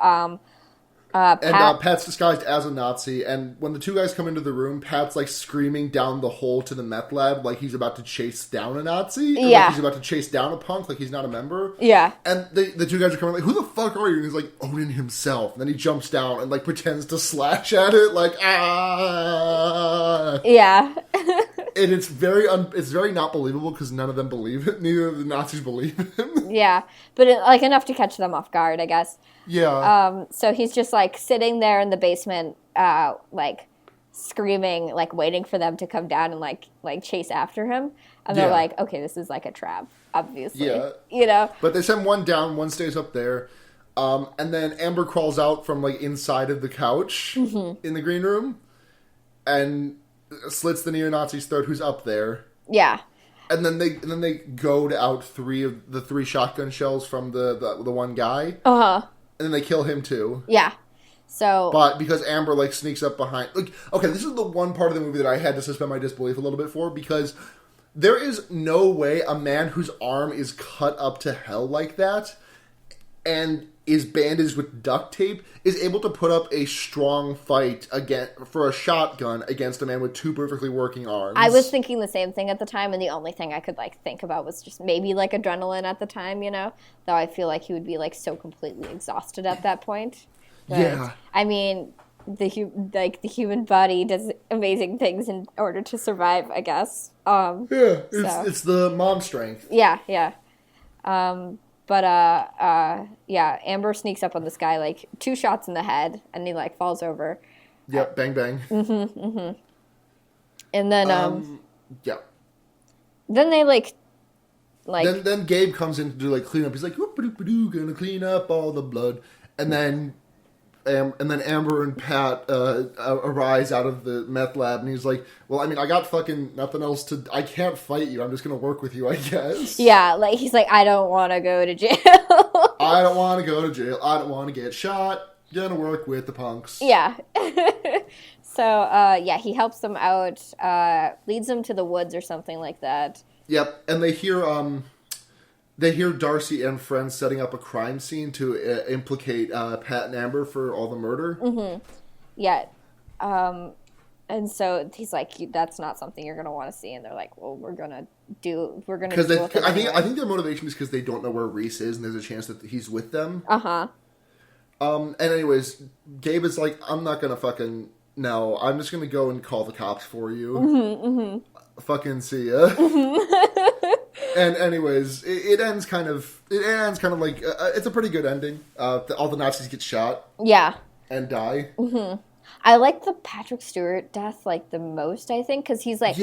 Pat's disguised as a Nazi, and when the 2 guys come into the room, Pat's like screaming down the hole to the meth lab like he's about to chase down a Nazi. Or like he's about to chase down a punk like he's not a member. Yeah. And the 2 guys are coming like, "Who the fuck are you?" And he's like owning himself. And then he jumps down and like pretends to slash at it like, ah. Yeah. And it's very not believable because none of them believe it. Neither of the Nazis believe him. Yeah. But like enough to catch them off guard, I guess. Yeah. So he's just like sitting there in the basement, like screaming, like waiting for them to come down and like chase after him. And they're like, okay, this is like a trap, obviously. Yeah. You know? But they send one down, one stays up there. And then Amber crawls out from like inside of the couch in the green room and slits the neo-Nazi's throat who's up there. Yeah. And then they goad out 3 of the 3 shotgun shells from the one guy. And then they kill him too. Yeah. So, but because Amber like sneaks up behind, like, okay, this is the one part of the movie that I had to suspend my disbelief a little bit for, because there is no way a man whose arm is cut up to hell like that and is bandaged with duct tape is able to put up a strong fight for a shotgun against a man with 2 perfectly working arms. I was thinking the same thing at the time, and the only thing I could like think about was just maybe like adrenaline at the time, you know? Though I feel like he would be like so completely exhausted at that point. But, yeah. I mean, the human body does amazing things in order to survive, I guess. It's the mom strength. Yeah. But Amber sneaks up on this guy, like 2 shots in the head, and he like falls over. Yep, bang bang. And then then they like then Gabe comes in to do like cleanup. He's like, "Whoop-a-doop-a-doo, gonna clean up all the blood," and then Amber and Pat arise out of the meth lab, and he's like, "Well, I mean, I got fucking nothing else to. I can't fight you. I'm just gonna work with you, I guess." Yeah, like he's like, "I don't want to go to jail. I don't want to go to jail. I don't want to get shot. Gonna work with the punks." Yeah. So he helps them out, leads them to the woods or something like that. Yep, and they hear Darcy and friends setting up a crime scene to implicate Pat and Amber for all the murder. Yeah. And so he's like, "That's not something you're going to want to see." And they're like, "Well, we're going to do it." I think their motivation is because they don't know where Reese is and there's a chance that he's with them. And anyways, Gabe is like, "I'm not going to fucking... No, I'm just going to go and call the cops for you. Fucking see ya." And anyways, it ends kind of like it's a pretty good ending. All the Nazis get shot. Yeah. And die. I like the Patrick Stewart death like the most, I think, because he's like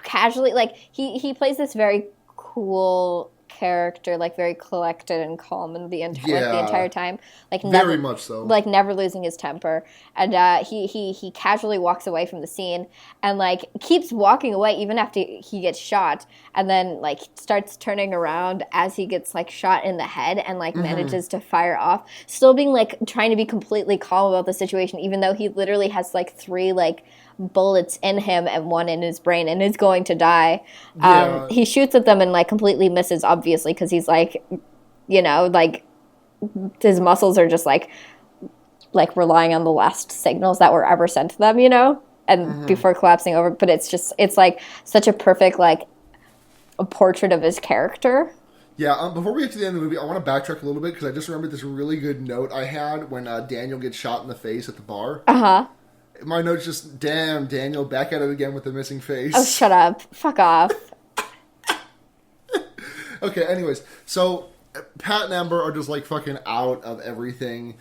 casually like he plays this very cool character, like very collected and calm in the entire time, like very much so, like never losing his temper, and he casually walks away from the scene and like keeps walking away even after he gets shot, and then like starts turning around as he gets like shot in the head and like manages to fire off, still being like trying to be completely calm about the situation, even though he literally has like 3 like bullets in him and 1 in his brain and is going to die. He shoots at them and like completely misses, obviously, because he's like, you know, like his muscles are just like relying on the last signals that were ever sent to them, you know, and before collapsing over. But it's like such a perfect like a portrait of his character. Yeah, before we get to the end of the movie, I want to backtrack a little bit because I just remembered this really good note I had when Daniel gets shot in the face at the bar. Uh-huh. My note's just, damn, Daniel, back at it again with the missing face. Oh, shut up. Fuck off. Okay, anyways, so Pat and Amber are just, like, fucking out of everything.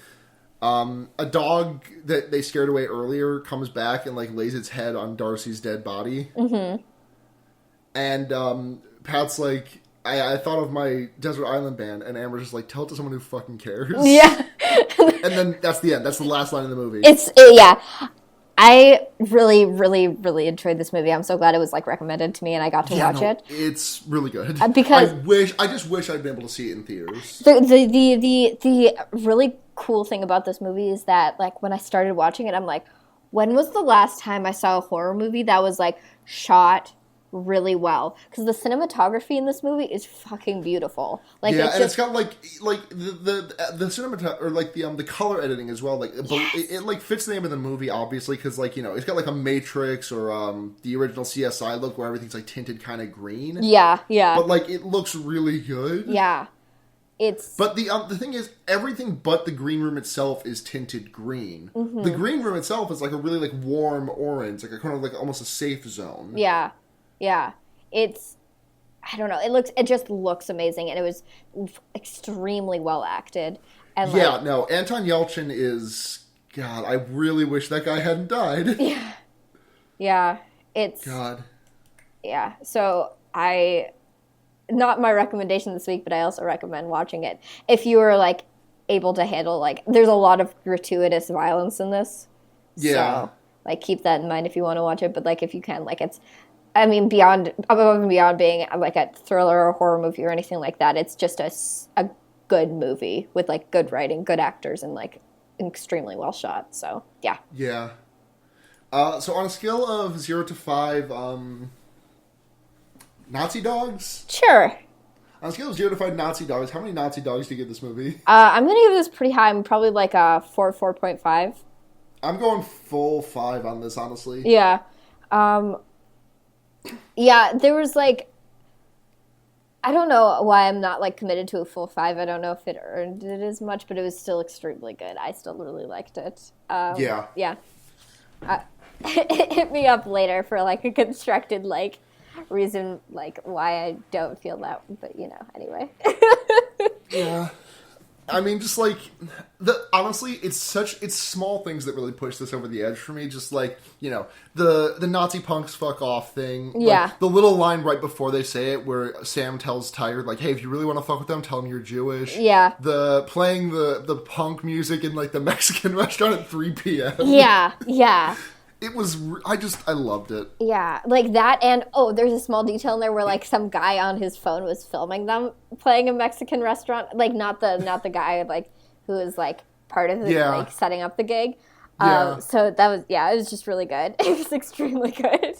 A dog that they scared away earlier comes back and, like, lays its head on Darcy's dead body. Mm-hmm. And Pat's like, I thought of my Desert Island Band, and Amber's just like, tell it to someone who fucking cares. Yeah. And then that's the end. That's the last line of the movie. Yeah. I really, really, really enjoyed this movie. I'm so glad it was, like, recommended to me and I got to watch it. It's really good. Because I just wish I'd been able to see it in theaters. The really cool thing about this movie is that, like, when I started watching it, I'm like, when was the last time I saw a horror movie that was, like, shot really well? Because the cinematography in this movie is fucking beautiful. Like, yeah, it's got like the cinematography, or like the color editing as well. Like, yes. it like fits the name of the movie obviously because, like, you know, it's got like a Matrix or the original CSI look where everything's like tinted kind of green. Yeah. But like it looks really good. Yeah. But the thing is, everything but the green room itself is tinted green. Mm-hmm. The green room itself is like a really like warm orange, like a kind of like almost a safe zone. Yeah. Yeah. I don't know. It just looks amazing, and it was extremely well acted. And yeah, no, Anton Yelchin is, God, I really wish that guy hadn't died. Yeah. Yeah. God. Yeah. So not my recommendation this week, but I also recommend watching it. If you are, like, able to handle, like, there's a lot of gratuitous violence in this. Yeah. So, like, keep that in mind if you want to watch it. But, like, if you can, like, I mean, above and beyond being, like, a thriller or horror movie or anything like that, it's just a good movie with, like, good writing, good actors, and, like, extremely well shot. So, yeah. Yeah. So on a scale of 0 to 5, Nazi dogs? Sure. On a scale of 0 to 5 Nazi dogs, how many Nazi dogs do you give this movie? I'm going to give this pretty high. I'm probably like a 4.5. I'm going full 5 on this, honestly. Yeah. Yeah, there was, like, I don't know why I'm not, like, committed to a full 5. I don't know if it earned it as much, but it was still extremely good. I still really liked it. Yeah. Yeah. Hit me up later for, like, a constructed, like, reason, like, why I don't feel that, but, you know, anyway. Yeah. I mean, just, like, honestly, it's small things that really push this over the edge for me. Just, like, you know, the Nazi punks fuck off thing. Yeah. Like, the little line right before they say it where Sam tells Tiger, like, hey, if you really want to fuck with them, tell them you're Jewish. Yeah. Playing the punk music in, like, the Mexican restaurant at 3 p.m. Yeah, yeah. It was, I loved it. Yeah, like that, and there's a small detail in there where, like, some guy on his phone was filming them playing a Mexican restaurant, like, not the guy, like, who was, like, part of the, like, setting up the gig. So that was, it was just really good. It was extremely good.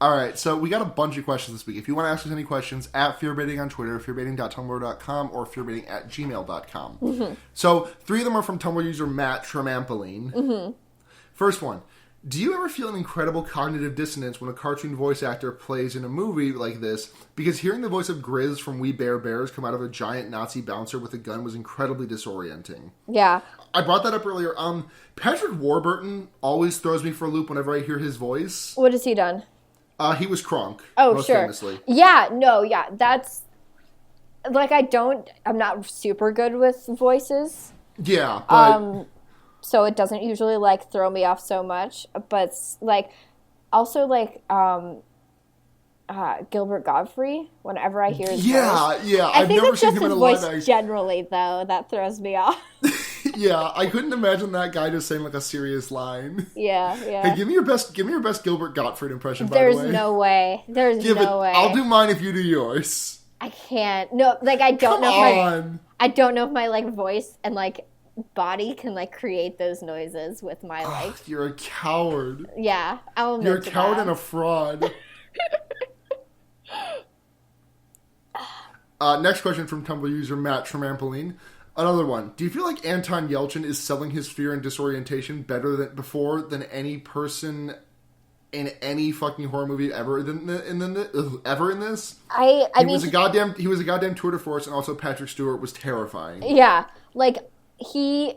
All right, so we got a bunch of questions this week. If you want to ask us any questions, at fearbaiting on Twitter, fearbaiting.tumblr.com, or fearbaiting@gmail.com. Mm-hmm. So 3 of them are from Tumblr user Matt Tremampoline. Mm-hmm. First one. Do you ever feel an incredible cognitive dissonance when a cartoon voice actor plays in a movie like this? Because hearing the voice of Grizz from We Bare Bears come out of a giant Nazi bouncer with a gun was incredibly disorienting. Yeah. I brought that up earlier. Patrick Warburton always throws me for a loop whenever I hear his voice. What has he done? He was Kronk. Most sure. Famously. Yeah, no, yeah. That's, like, I'm not super good with voices. Yeah, but... So it doesn't usually, like, throw me off so much. But, like, also, like, Gilbert Godfrey, whenever I hear his voice. Yeah. I've never seen him in a live action. Generally, though, that throws me off. Yeah, I couldn't imagine that guy just saying, like, a serious line. Yeah. Hey, give me your best Gilbert Gottfried impression, by the way. There's no way. Way. I'll do mine if you do yours. I can't. No, like, I don't know if my, like, voice and, like, body can, like, create those noises with my, like... You're a coward. Yeah, I'll admit You're a coward and a fraud. Next question from Tumblr user Matt Tremampoline. Another one. Do you feel like Anton Yelchin is selling his fear and disorientation better than any person in any fucking horror movie ever ever in this. I he mean, was a goddamn tour de force, and also Patrick Stewart was terrifying. Yeah, like he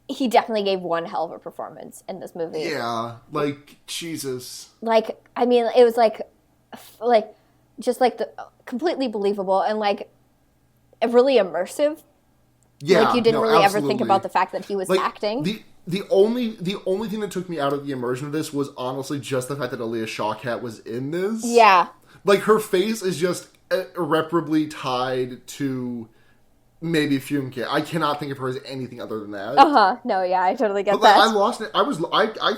definitely gave one hell of a performance in this movie. Yeah, like Jesus. Like, I mean, it was like just like the completely believable and like really immersive. Yeah, like you didn't really absolutely. ever think about the fact that he was acting. The only thing that took me out of the immersion of this was honestly just the fact that Aaliyah Shawkat was in this. Yeah, like her face is just irreparably tied to Maeby Funke. I cannot think of her as anything other than that. No, yeah, I totally get but, that. I lost it. I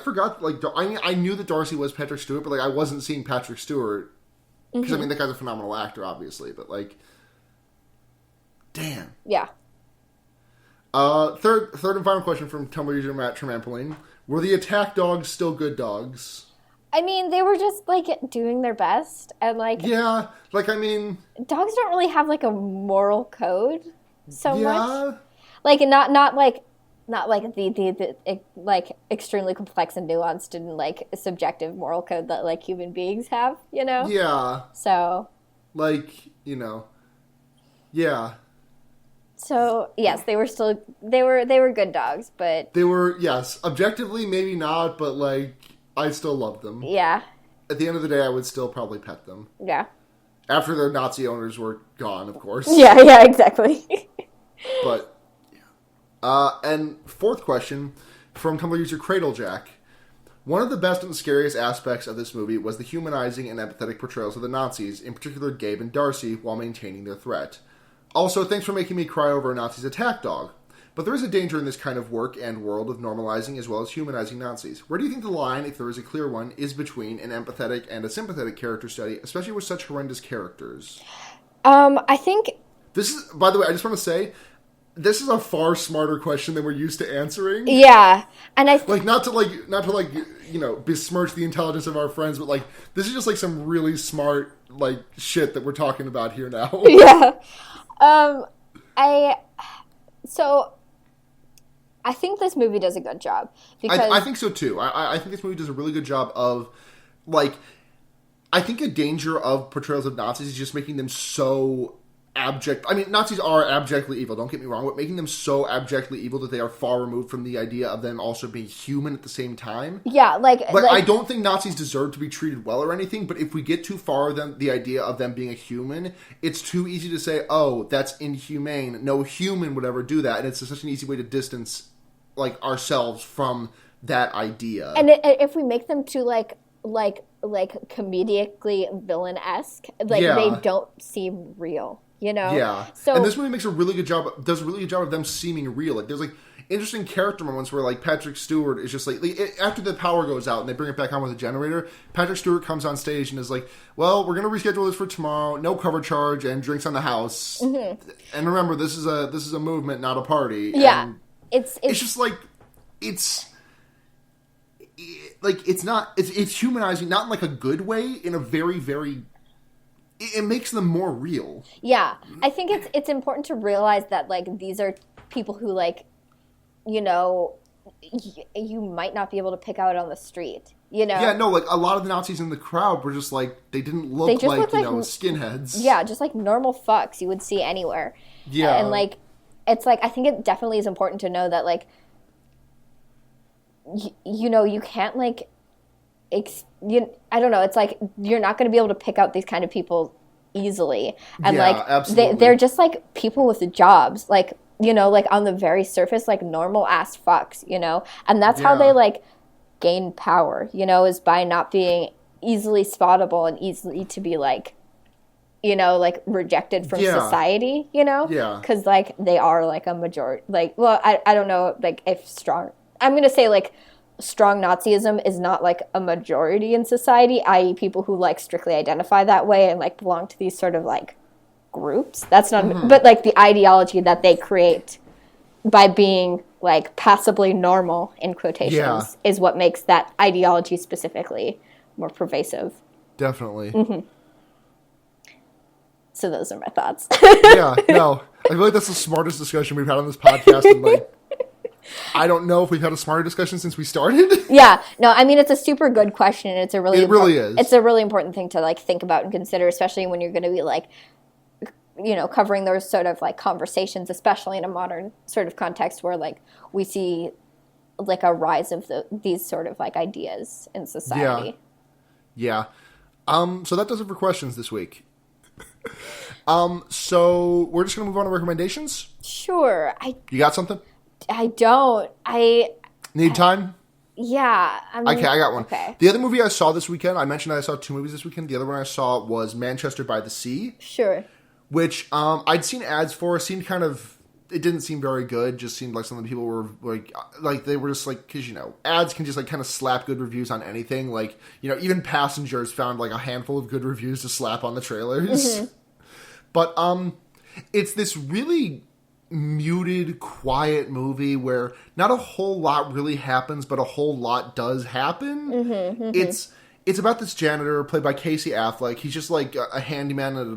forgot. Like, I knew that Darcy was Patrick Stewart, but like I wasn't seeing Patrick Stewart because I mean that guy's a phenomenal actor, obviously. But like, damn. Yeah. Third and final question from Tumblr user Matt Trampoline: were the attack dogs still good dogs? I mean, they were just like doing their best, and like like I mean, dogs don't really have like a moral code so much. Like not like the like extremely complex and nuanced and like subjective moral code that like human beings have, you know? Yeah. So like, you know. Yeah. So yes, they were good dogs, but they were, yes, objectively maybe not, but like I still loved them. Yeah. At the end of the day, I would still probably pet them. Yeah. After their Nazi owners were gone, of course. Yeah, exactly. But and fourth question from Tumblr user Cradlejack: one of the best and scariest aspects of this movie was the humanizing and empathetic portrayals of the Nazis, in particular Gabe and Darcy, while maintaining their threat. Also, thanks for making me cry over a Nazi's attack dog. But there is a danger in this kind of work and world of normalizing as well as humanizing Nazis. Where do you think the line, if there is a clear one, is between an empathetic and a sympathetic character study, especially with such horrendous characters? I think... This is, by the way, I just want to say, this is a far smarter question than we're used to answering. Yeah, and I... Like, not to you know, besmirch the intelligence of our friends, but, like, this is just, like, some really smart, like, shit that we're talking about here now. Yeah. I think this movie does a good job. Because I think so, too. I think this movie does a really good job of, like... I think a danger of portrayals of Nazis is just making them so abject. I mean, Nazis are abjectly evil, don't get me wrong, but making them so abjectly evil that they are far removed from the idea of them also being human at the same time. Yeah, like... I don't think Nazis deserve to be treated well or anything, but if we get too far the idea of them being a human, it's too easy to say, oh, that's inhumane. No human would ever do that, and it's such an easy way to distance, like, ourselves from that idea. And if we make them too, like comedically villain-esque, like, they don't seem real. You know? Yeah. So, and this movie does a really good job of them seeming real. Like, there's, like, interesting character moments where, like, Patrick Stewart is just, like after the power goes out and they bring it back on with a generator, Patrick Stewart comes on stage and is like, well, we're going to reschedule this for tomorrow, no cover charge, and drinks on the house. Mm-hmm. And remember, this is a movement, not a party. Yeah. And it's just, like, it's humanizing, not in, like, a good way, in a very, very... It makes them more real. Yeah. I think it's important to realize that, like, these are people who, like, you know, you might not be able to pick out on the street, you know? Yeah, no, like, a lot of the Nazis in the crowd were just, like, they didn't look like, you know, skinheads. Yeah, just, like, normal fucks you would see anywhere. Yeah. And, like, it's, like, I think it definitely is important to know that, like, you know, you can't, like... I don't know. It's like you're not going to be able to pick out these kind of people easily, and they're just like people with jobs, like, you know, like on the very surface, like normal ass fucks, you know, and that's how they like gain power, you know, is by not being easily spottable and easily to be like, you know, like rejected from society, you know, because like they are like a majority, like, well, I don't know, like if strong, I'm gonna say like. Strong Nazism is not like a majority in society, i.e. people who like strictly identify that way and like belong to these sort of like groups. That's not, but like the ideology that they create by being like passably normal in quotations is what makes that ideology specifically more pervasive. Definitely. Mm-hmm. So those are my thoughts. Yeah, no. I feel like that's the smartest discussion we've had on this podcast in like I don't know if we've had a smarter discussion since we started. Yeah. No, I mean, it's a super good question. And it really is. It's a really important thing to, like, think about and consider, especially when you're going to be, like, you know, covering those sort of, like, conversations, especially in a modern sort of context where, like, we see, like, a rise of these sort of, like, ideas in society. Yeah. So that does it for questions this week. So we're just going to move on to recommendations? Sure. You got something? I don't. Need time? Yeah. Okay, I got one. Okay. The other movie I saw this weekend, I mentioned I saw 2 movies this weekend. The other one I saw was Manchester by the Sea. Sure. Which I'd seen ads for. Seemed kind of... It didn't seem very good. Just seemed like some of the people were like they were just like, because, you know, ads can just like kind of slap good reviews on anything. Like, you know, even Passengers found like a handful of good reviews to slap on the trailers. Mm-hmm. But it's this really muted, quiet movie where not a whole lot really happens, but a whole lot does happen. Mm-hmm, mm-hmm. It's about this janitor played by Casey Affleck. He's just like a handyman at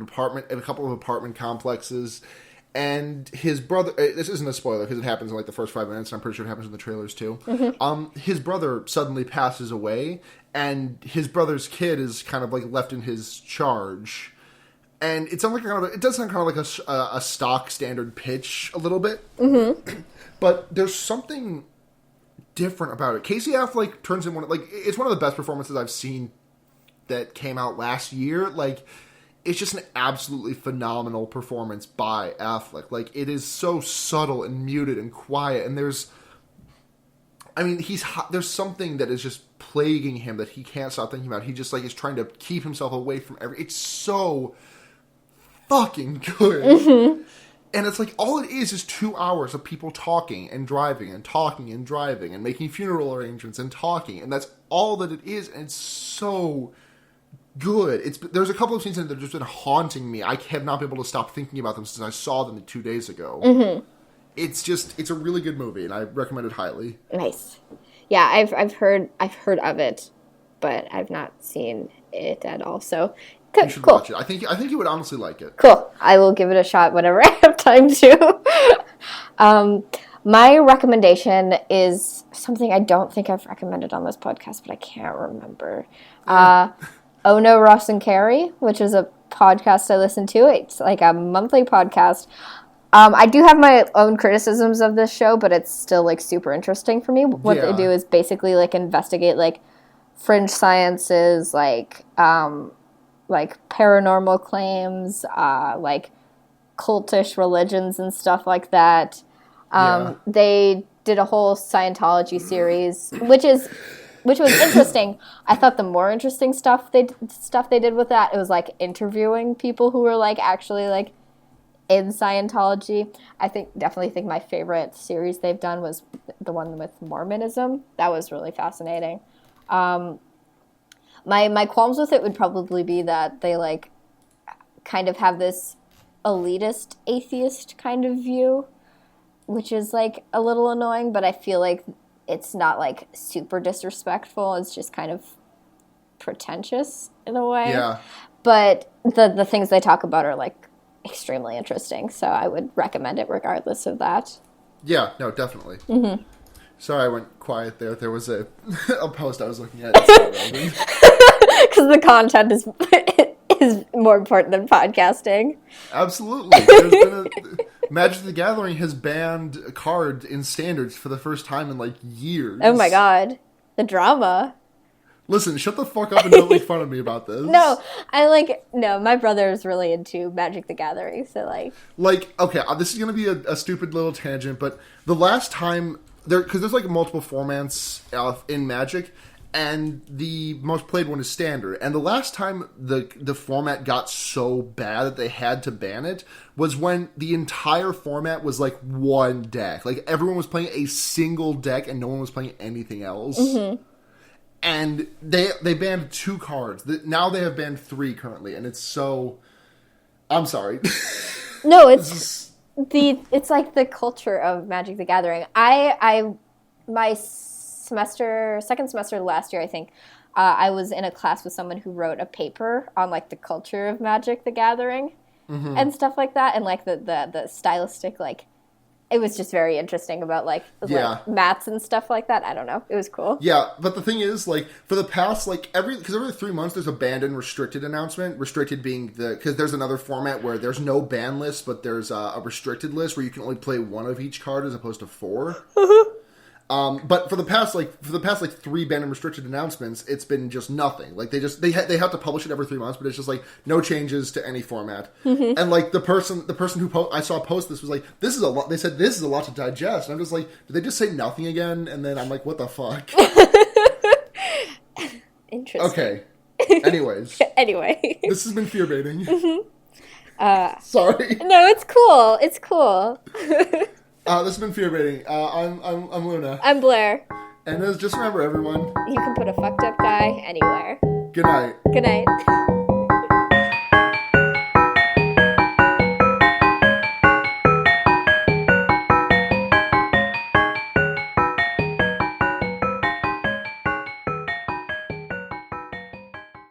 a couple of apartment complexes. And his brother, this isn't a spoiler because it happens in like the first 5 minutes, and I'm pretty sure it happens in the trailers too. Mm-hmm. His brother suddenly passes away, and his brother's kid is kind of like left in his charge. And it sounds like it does sound kind of like a stock standard pitch a little bit. Mm-hmm. But there's something different about it. Casey Affleck turns in it's one of the best performances I've seen that came out last year. Like, it's just an absolutely phenomenal performance by Affleck. Like, it is so subtle and muted and quiet, and there's something that is just plaguing him that he can't stop thinking about. He just, like, is trying to keep himself away from it's so fucking good. Mm-hmm. And it's like, all it is 2 hours of people talking and driving and talking and driving and making funeral arrangements and talking, and that's all that it is, and it's so good. There's a couple of scenes in it that have just been haunting me. I have not been able to stop thinking about them since I saw them 2 days ago. Mm-hmm. It's a really good movie, and I recommend it highly. Nice. Yeah, I've heard of it, but I've not seen it at all. So you should watch it. I think you would honestly like it. Cool. I will give it a shot whenever I have time to. My recommendation is something I don't think I've recommended on this podcast, but I can't remember. Oh, No Ross and Carrie, which is a podcast I listen to. It's like a monthly podcast. I do have my own criticisms of this show, but it's still, like, super interesting for me. What they do is basically, like, investigate, like, fringe sciences, like paranormal claims, like cultish religions and stuff like that. They did a whole Scientology series, which was interesting. I thought the more interesting stuff they did with that, it was like interviewing people who were like actually like in Scientology. Definitely think my favorite series they've done was the one with Mormonism. That was really fascinating. My qualms with it would probably be that they like kind of have this elitist atheist kind of view, which is like a little annoying, but I feel like it's not like super disrespectful. It's just kind of pretentious in a way. Yeah. But the things they talk about are like extremely interesting, so I would recommend it regardless of that. Yeah, no, definitely. Mm-hmm. Sorry, I went quiet there. There was a post I was looking at. Because the content is more important than podcasting. Absolutely. There's been Magic the Gathering has banned a card in standards for the first time in like years. Oh my god. The drama. Listen, shut the fuck up and don't make fun of me about this. No, my brother is really into Magic the Gathering, so okay, this is going to be a stupid little tangent, but the last time, because there's like multiple formats in Magic, and the most played one is Standard, and the last time the format got so bad that they had to ban it was when the entire format was like one deck. Like, everyone was playing a single deck and no one was playing anything else. Mm-hmm. And they banned 2 cards. Now they have banned 3 currently, and it's so... I'm sorry. No, it's like the culture of Magic the Gathering. My second semester last year, I think, I was in a class with someone who wrote a paper on like the culture of Magic the Gathering, mm-hmm. and stuff like that, and like the stylistic like it was just very interesting about like mats and stuff like that. I don't know. It was cool. Yeah, but the thing is, like, for the past, like, every 3 months there's a banned and restricted announcement. Restricted being because there's another format where there's no ban list, but there's a restricted list where you can only play one of each card as opposed to 4. But for the past 3 banned and restricted announcements, it's been just nothing. Like, they have to publish it every 3 months, but it's just like no changes to any format. And like the person who I saw post this was like, this is a lot. They said this is a lot to digest. And I'm just like, did they just say nothing again? And then I'm like, what the fuck? Interesting. Okay. Anyways. Anyway, this has been fear baiting. Sorry. No, it's cool. It's cool. This has been fear baiting. I'm Luna. I'm Blair. And just remember, everyone, you can put a fucked up guy anywhere. Good night. Good night.